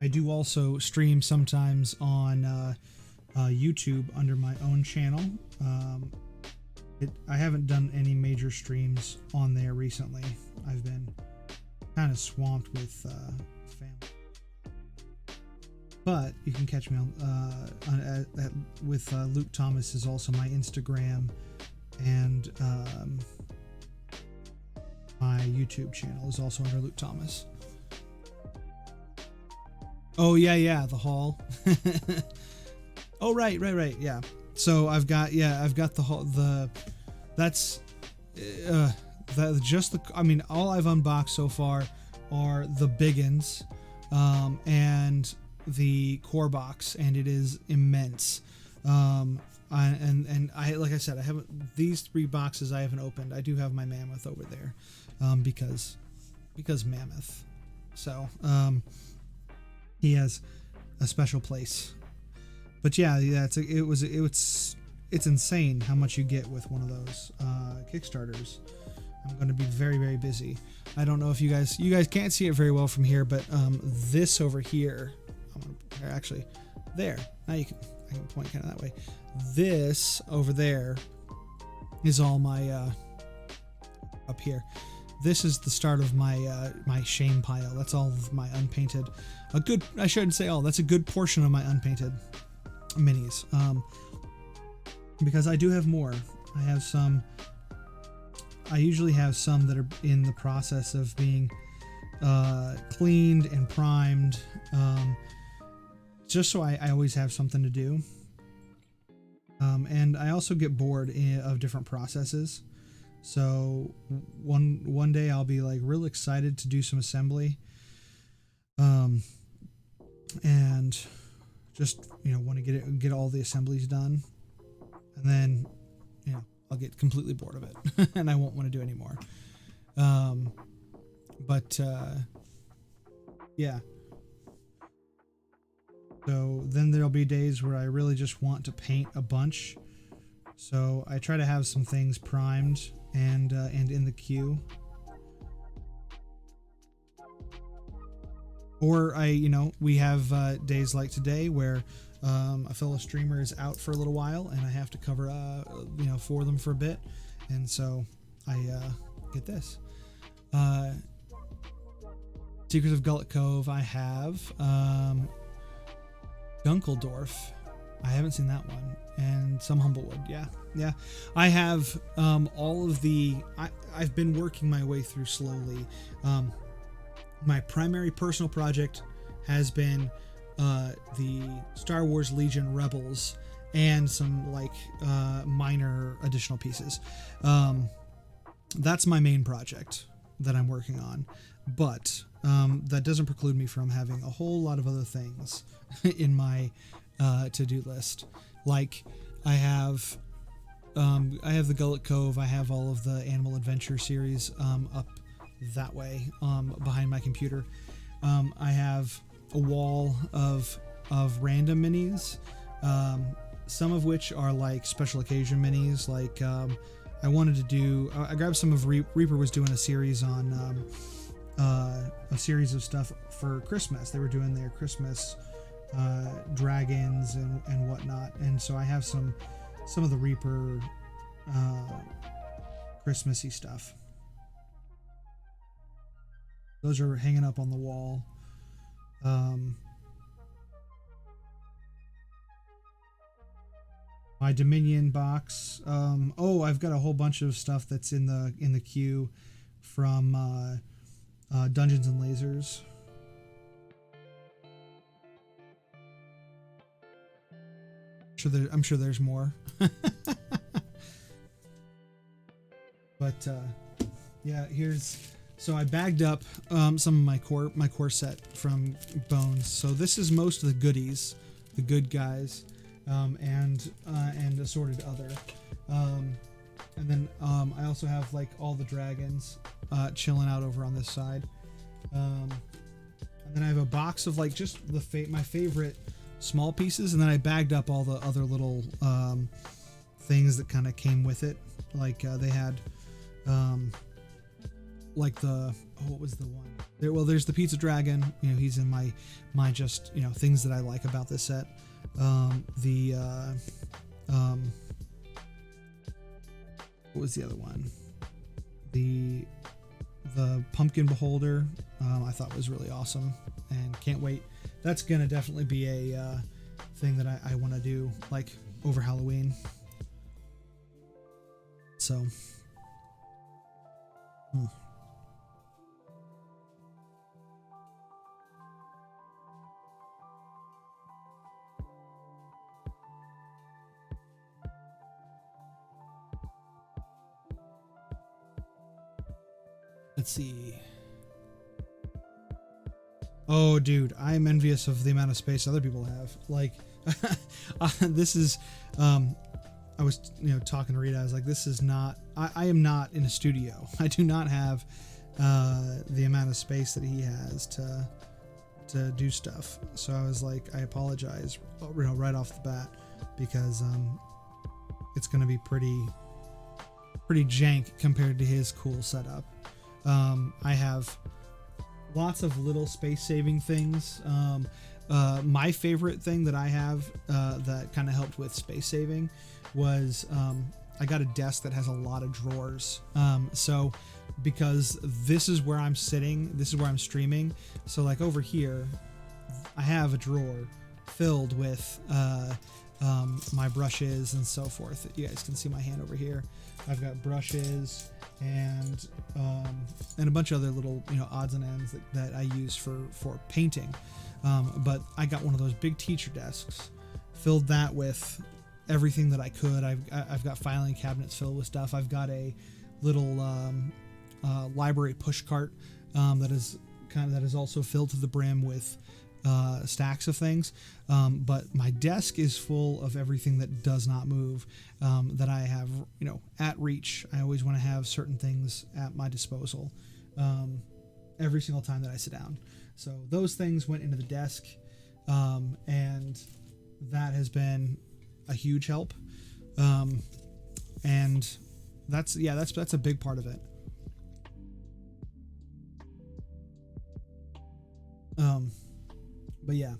I do also stream sometimes on YouTube under my own channel. I haven't done any major streams on there recently. I've been kind of swamped with family. But you can catch me with Lukthomas is also my Instagram, and My YouTube channel is also under Lukthomas. Oh yeah, the haul. Oh right, yeah. So I've got the haul. That's just the. I mean, all I've unboxed so far are the biggins, and the core box, and it is immense. I like I said, I haven't, these 3 boxes I haven't opened. I do have my mammoth over there, because mammoth. So he has a special place. But yeah, it's insane how much you get with one of those Kickstarters. I'm going to be very, very busy. I don't know if you guys can't see it very well from here, but this over here, actually, there. Now I can point kind of that way. This over there is all my up here. This is the start of my my shame pile. That's all of my unpainted. I shouldn't say all. That's a good portion of my unpainted minis. Because I do have more. I have some. I usually have some that are in the process of being cleaned and primed, just so I always have something to do. And I also get bored of different processes. So one day I'll be like real excited to do some assembly, and just want to get all the assemblies done, and then I'll get completely bored of it and I won't want to do anymore. Yeah. So then there'll be days where I really just want to paint a bunch. So I try to have some things primed and in the queue. Or we have days like today where a fellow streamer is out for a little while and I have to cover for them for a bit, and so I get this. Secrets of Gullet Cove. I have Gunkeldorf. I haven't seen that one, and some Humblewood. Yeah. I have all of the. I've been working my way through slowly. My primary personal project has been the Star Wars Legion Rebels and some minor additional pieces. That's my main project that I'm working on, but that doesn't preclude me from having a whole lot of other things in my to-do list. Like I have the Gullet Cove. I have all of the Animal Adventure series up that way behind my computer. I have a wall of random minis, some of which are like special occasion minis. Like I wanted to do. I grabbed some of Reaper was doing a series on a series of stuff for Christmas. They were doing their Christmas dragons and whatnot, and so I have some of the Reaper Christmassy stuff. Those are hanging up on the wall. My Dominion box. I've got a whole bunch of stuff that's in the queue from Dungeons and Lasers. I'm sure there's more. But yeah, so I bagged up some of my core set from Bones. So this is most of the goodies, the good guys, and assorted other. And then I also have like all the dragons chilling out over on this side. And then I have a box of like just my favorite small pieces, and then I bagged up all the other little things that kind of came with it. Like they had like what was the one? There's the Pizza Dragon. He's in my just things that I like about this set. What was the other one? The pumpkin beholder. I thought was really awesome, and can't wait. That's gonna definitely be a thing that I want to do like over Halloween. So let's see. Oh, dude, I'm envious of the amount of space other people have. Like, this is, I was, talking to Rita. I was like, this is not, I am not in a studio. I do not have the amount of space that he has to do stuff. So I was like, I apologize, right off the bat, because it's going to be pretty jank compared to his cool setup. I have lots of little space saving things. My favorite thing that I have that kind of helped with space saving was I got a desk that has a lot of drawers. So because this is where I'm sitting, this is where I'm streaming. So like over here, I have a drawer filled with my brushes and so forth. You guys can see my hand over here. I've got brushes and a bunch of other little odds and ends that I use for painting. But I got one of those big teacher desks, filled that with everything that I could. I've got filing cabinets filled with stuff. I've got a little library push cart that is also filled to the brim with stacks of things. But my desk is full of everything that does not move, that I have, at reach. I always want to have certain things at my disposal every single time that I sit down. So those things went into the desk, and that has been a huge help. And that's a big part of it. But yeah,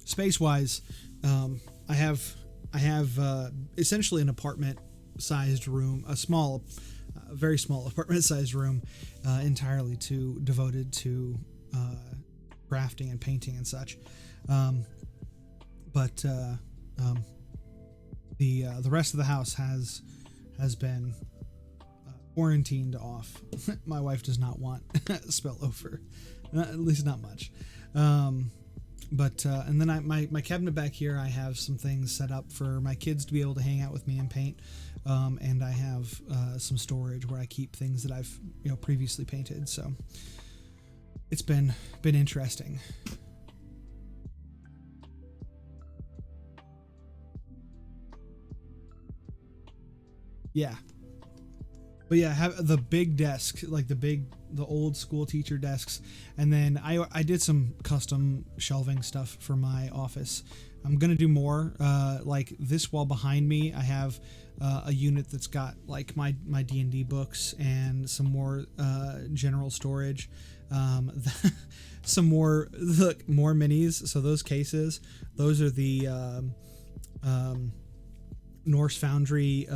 space wise, I have essentially an apartment sized room, a very small apartment sized room, entirely devoted to crafting and painting and such. But the rest of the house has been quarantined off. My wife does not want spillover, at least not much. But and then my cabinet back here, I have some things set up for my kids to be able to hang out with me and paint. And I have some storage where I keep things that I've previously painted. So it's been interesting. Yeah. But yeah, have the big desk, like the old school teacher desks. And then I did some custom shelving stuff for my office. I'm going to do more. Like this wall behind me, I have a unit that's got like my D&D books and some more general storage. Some more minis. So those cases, those are the Norse Foundry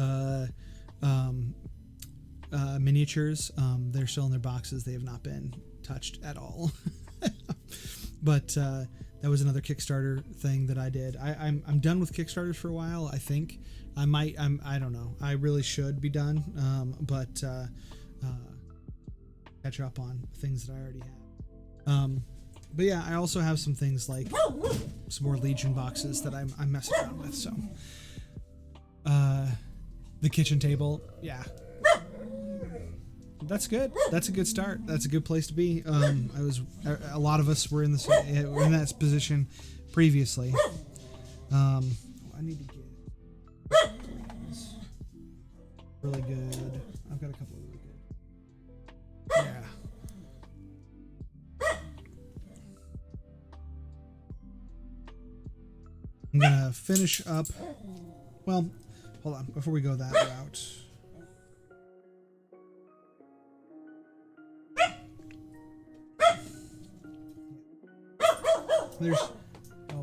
miniatures. They're still in their boxes. They have not been touched at all. But that was another Kickstarter thing that I did. I'm done with Kickstarters for a while. I think I don't know. I really should be done. But catch up on things that I already have. But yeah, I also have some things like some more Legion boxes that I'm messing around with. So the kitchen table, yeah. That's good. That's a good start. That's a good place to be. A lot of us were in that position previously. I need to get really good. I've got a couple of really good. Yeah. I'm gonna finish up. Well, hold on. Before we go that route.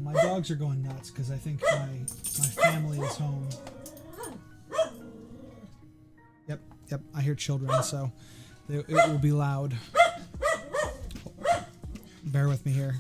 My dogs are going nuts because I think my family is home. Yep, I hear children, so it will be loud. Bear with me here.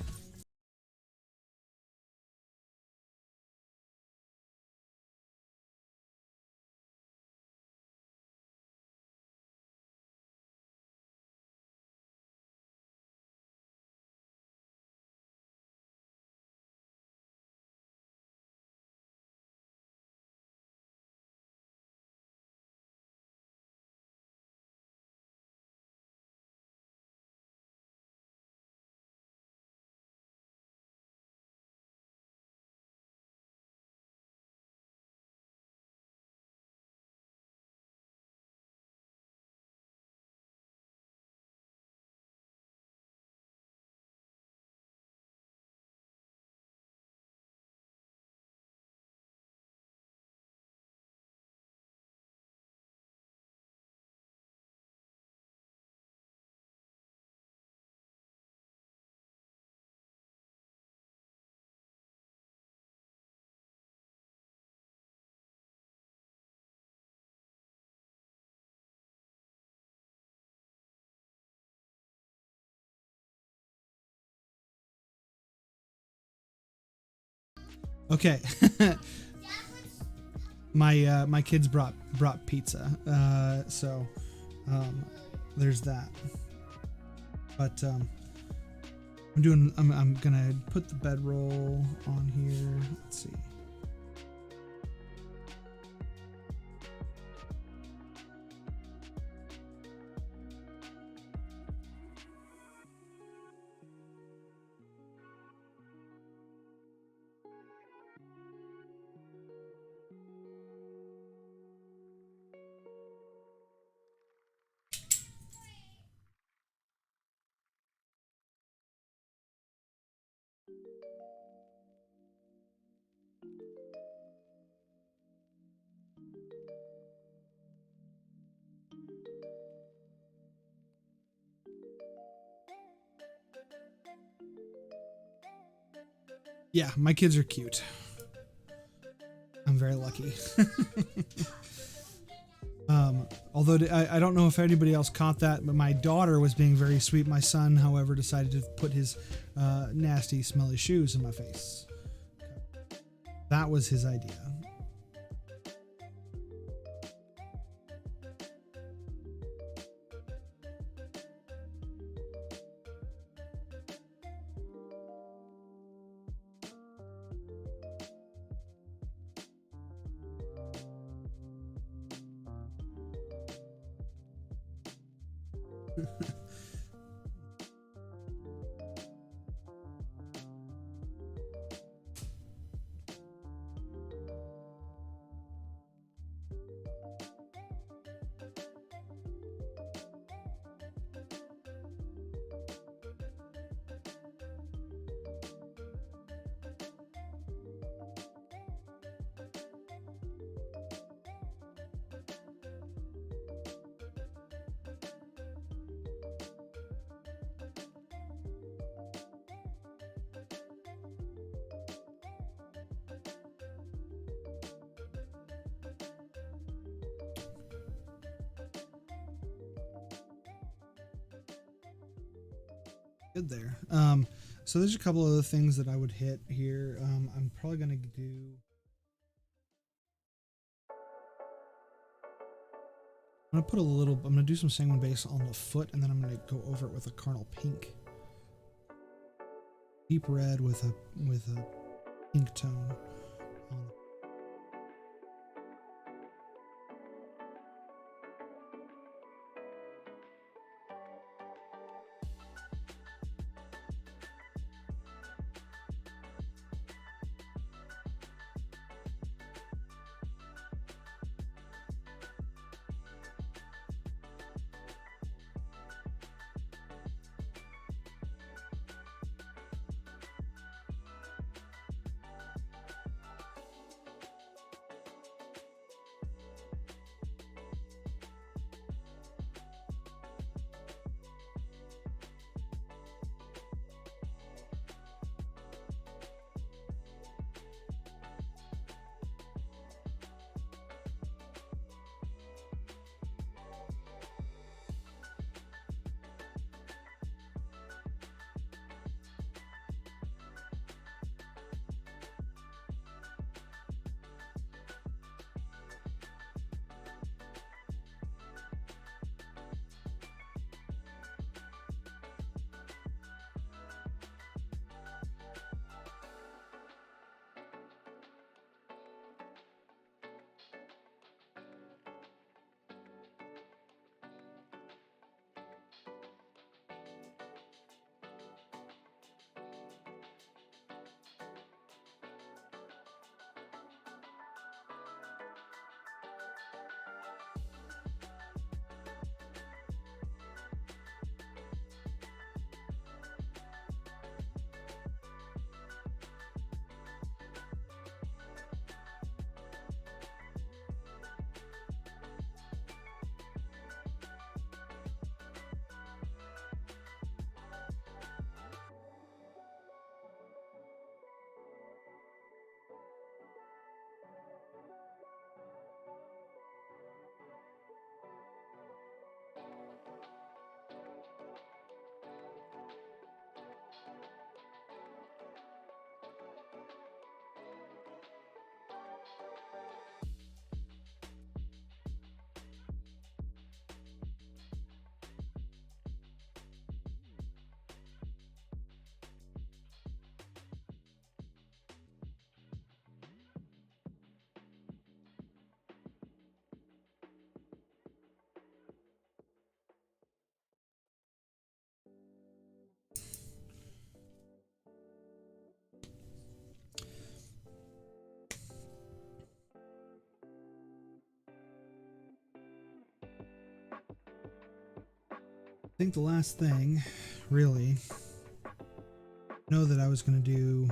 Okay. My kids brought pizza. So there's that. But I'm gonna put the bedroll on here. Let's see. Yeah, my kids are cute. I'm very lucky. Although I don't know if anybody else caught that, but my daughter was being very sweet. My son, however, decided to put his nasty, smelly shoes in my face. That was his idea. Good there. So there's a couple other things that I would hit here. I'm probably gonna do. I'm gonna put a little. I'm gonna do some sanguine base on the foot, and then I'm gonna go over it with a carnal pink, deep red with a pink tone. On the I think the last thing, really, know that I was going to do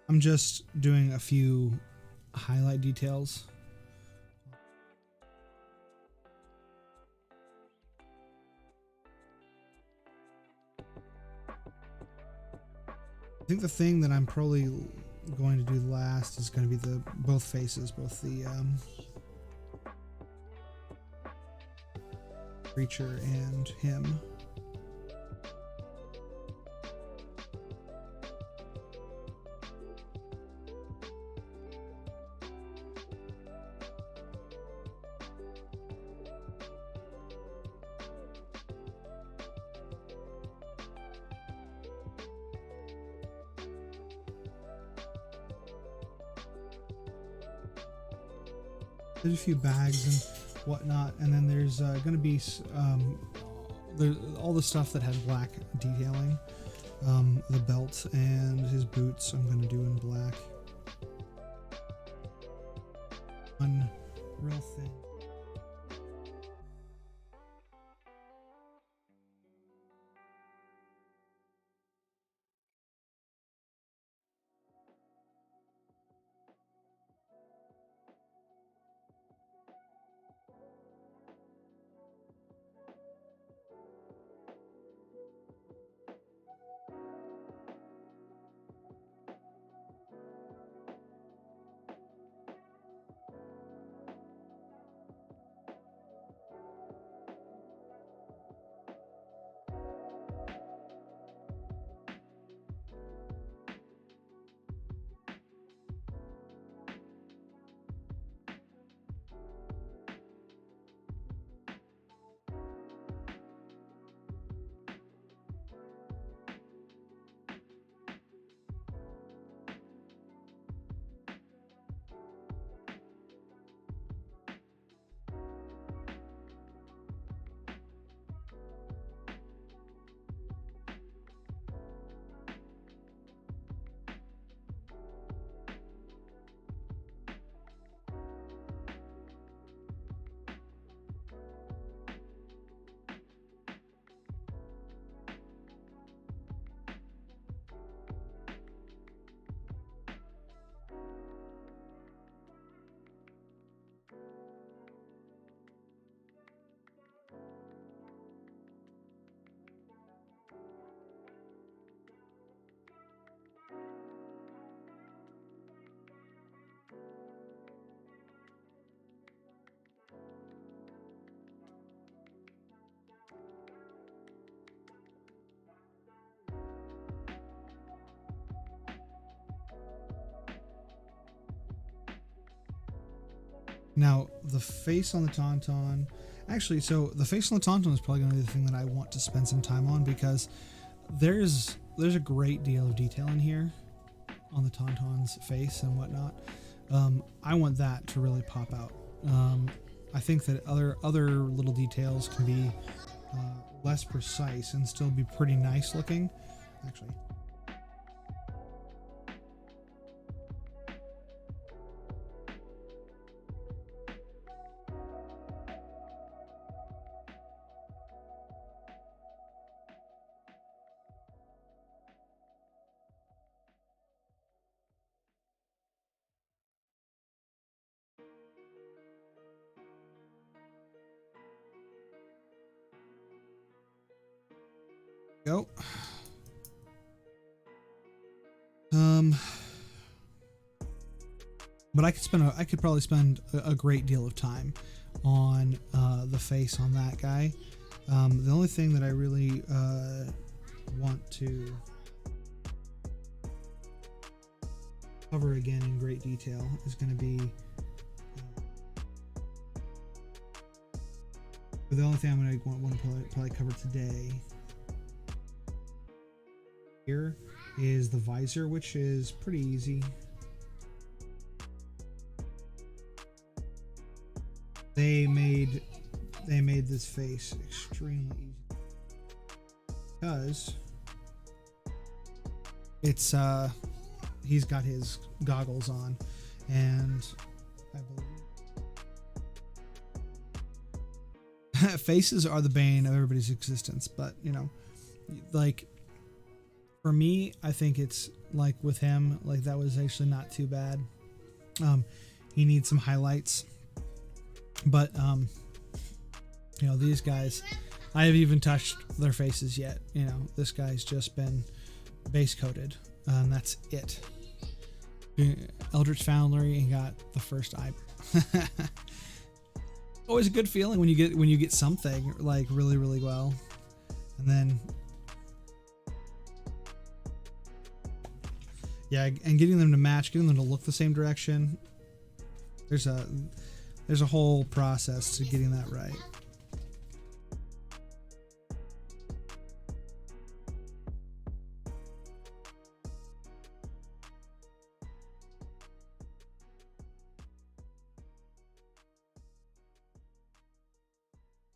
I'm just doing a few highlight details. I think the thing that I'm probably going to do last is going to be the both faces, both the creature and him. There's a few bags and whatnot, and then there's going to be there's all the stuff that had black detailing. The belt and his boots I'm going to do in black. One real thin. Now, the face on the Tauntaun, actually, so the face on the Tauntaun is probably going to be the thing that I want to spend some time on, because there's a great deal of detail in here on the Tauntaun's face and whatnot. I want that to really pop out. I think that other little details can be less precise and still be pretty nice looking, actually. Go. But I could probably spend a great deal of time on the face on that guy. The only thing that I really want to cover again in great detail is going to be the only thing I'm going to want to probably cover today here is the visor, which is pretty easy. They made this face extremely easy because it's he's got his goggles on, and I believe faces are the bane of everybody's existence. But you know, like for me, I think it's like with him, like that was actually not too bad. He needs some highlights, but you know, these guys, I haven't even touched their faces yet. You know, this guy's just been base coated, and that's it. Eldritch Foundry and got the first eye. Always a good feeling when you get something like really, really well, and then yeah, and getting them to match, getting them to look the same direction. There's a whole process to getting that right.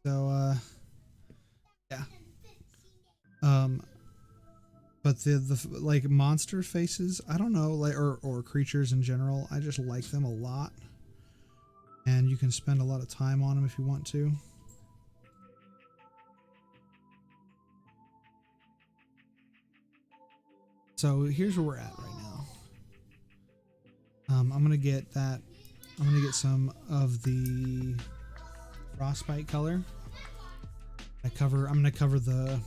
So yeah. But the like monster faces, I don't know, like or creatures in general, I just like them a lot. And you can spend a lot of time on them if you want to. So here's where we're at right now. I'm gonna get some of the frostbite color. I'm gonna cover the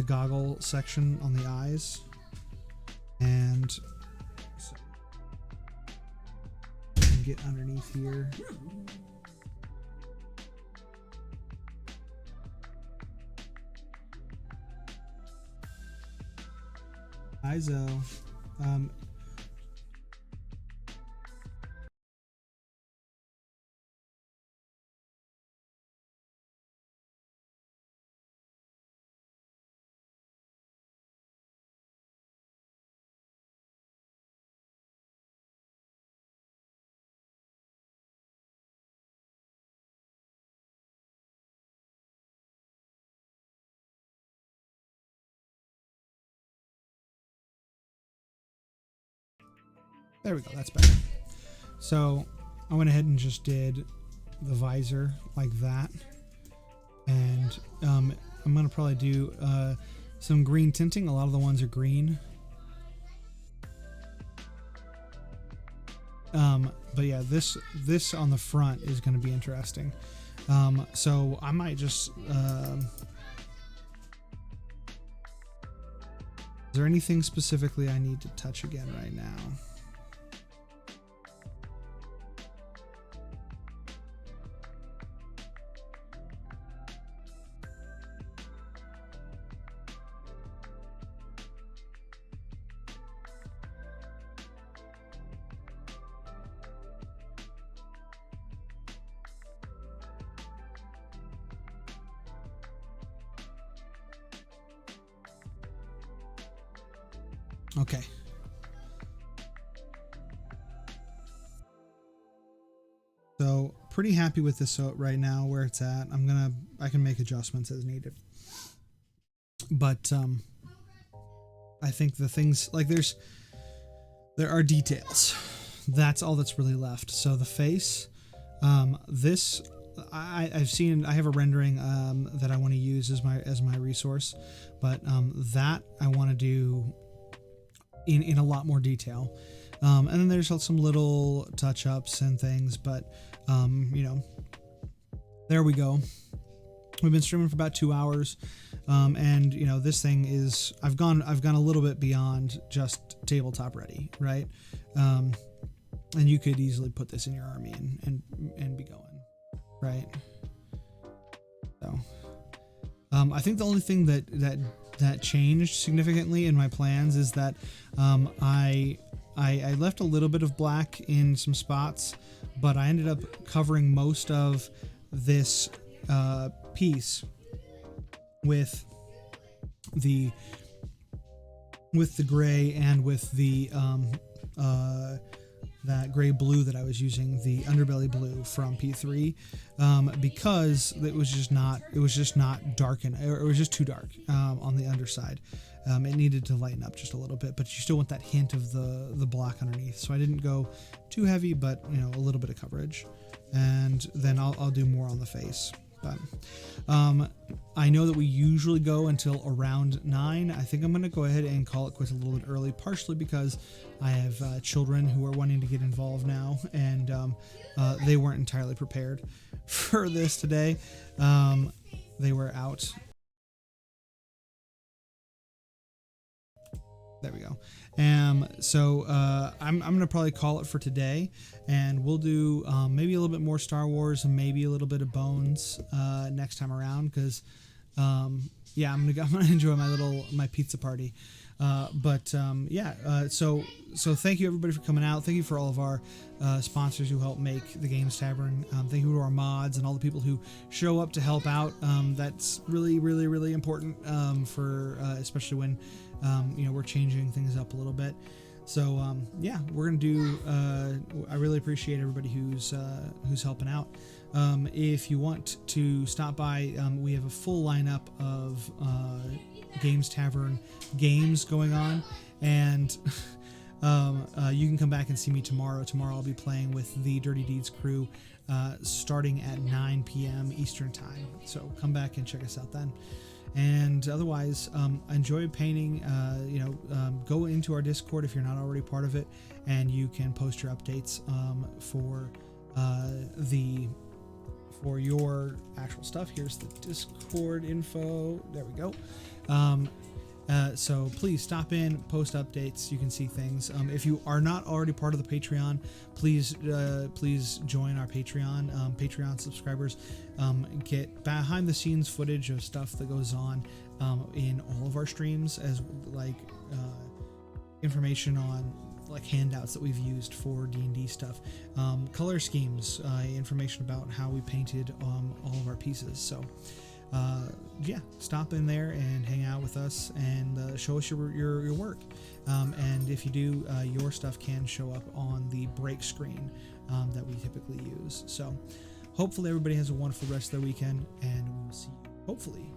goggle section on the eyes, and so I can get underneath here. ISO. There we go, that's better. So I went ahead and just did the visor like that. And I'm going to probably do some green tinting. A lot of the ones are green. But yeah, this on the front is going to be interesting. So I might just... is there anything specifically I need to touch again right now? Okay. So pretty happy with this right now where it's at. I can make adjustments as needed. But I think the things like there are details. That's all that's really left. So the face, this I have a rendering that I want to use as my resource, but that I want to do in a lot more detail. And then there's some little touch-ups and things, but you know, there we go. We've been streaming for about 2 hours, and you know, this thing is I've gone a little bit beyond just tabletop ready, right? And you could easily put this in your army and be going, right? So I think the only thing that changed significantly in my plans is that I left a little bit of black in some spots, but I ended up covering most of this piece with the gray and with the that gray blue that I was using, the underbelly blue from P3, because it was just not dark enough, or it was just too dark on the underside. It needed to lighten up just a little bit, but you still want that hint of the black underneath. So I didn't go too heavy, but a little bit of coverage, and then I'll do more on the face. But I know that we usually go until around 9. I think I'm going to go ahead and call it quits a little bit early, partially because I have children who are wanting to get involved now, and they weren't entirely prepared for this today. They were out. There we go. So I'm going to probably call it for today, and we'll do maybe a little bit more Star Wars and maybe a little bit of Bones next time around, because yeah, I'm gonna enjoy my pizza party. So thank you everybody for coming out. Thank you for all of our sponsors who help make the Games Tavern. Thank you to our mods and all the people who show up to help out. That's really, really, really important for especially when we're changing things up a little bit. So yeah, we're gonna do. I really appreciate everybody who's helping out. If you want to stop by, we have a full lineup of Games Tavern games going on, and you can come back and see me tomorrow. Tomorrow I'll be playing with the Dirty Deeds crew starting at 9 p.m. Eastern time. So come back and check us out then. And otherwise, enjoy painting. Go into our Discord if you're not already part of it, and you can post your updates for your actual stuff. Here's the Discord info. There we go. So please stop in, post updates. You can see things. If you are not already part of the Patreon, please join our Patreon. Patreon subscribers get behind the scenes footage of stuff that goes on in all of our streams, as like information on like handouts that we've used for D&D stuff, color schemes, information about how we painted all of our pieces. So yeah, stop in there and hang out with us and show us your work. And if you do, your stuff can show up on the break screen that we typically use. So hopefully everybody has a wonderful rest of their weekend, and we'll see you hopefully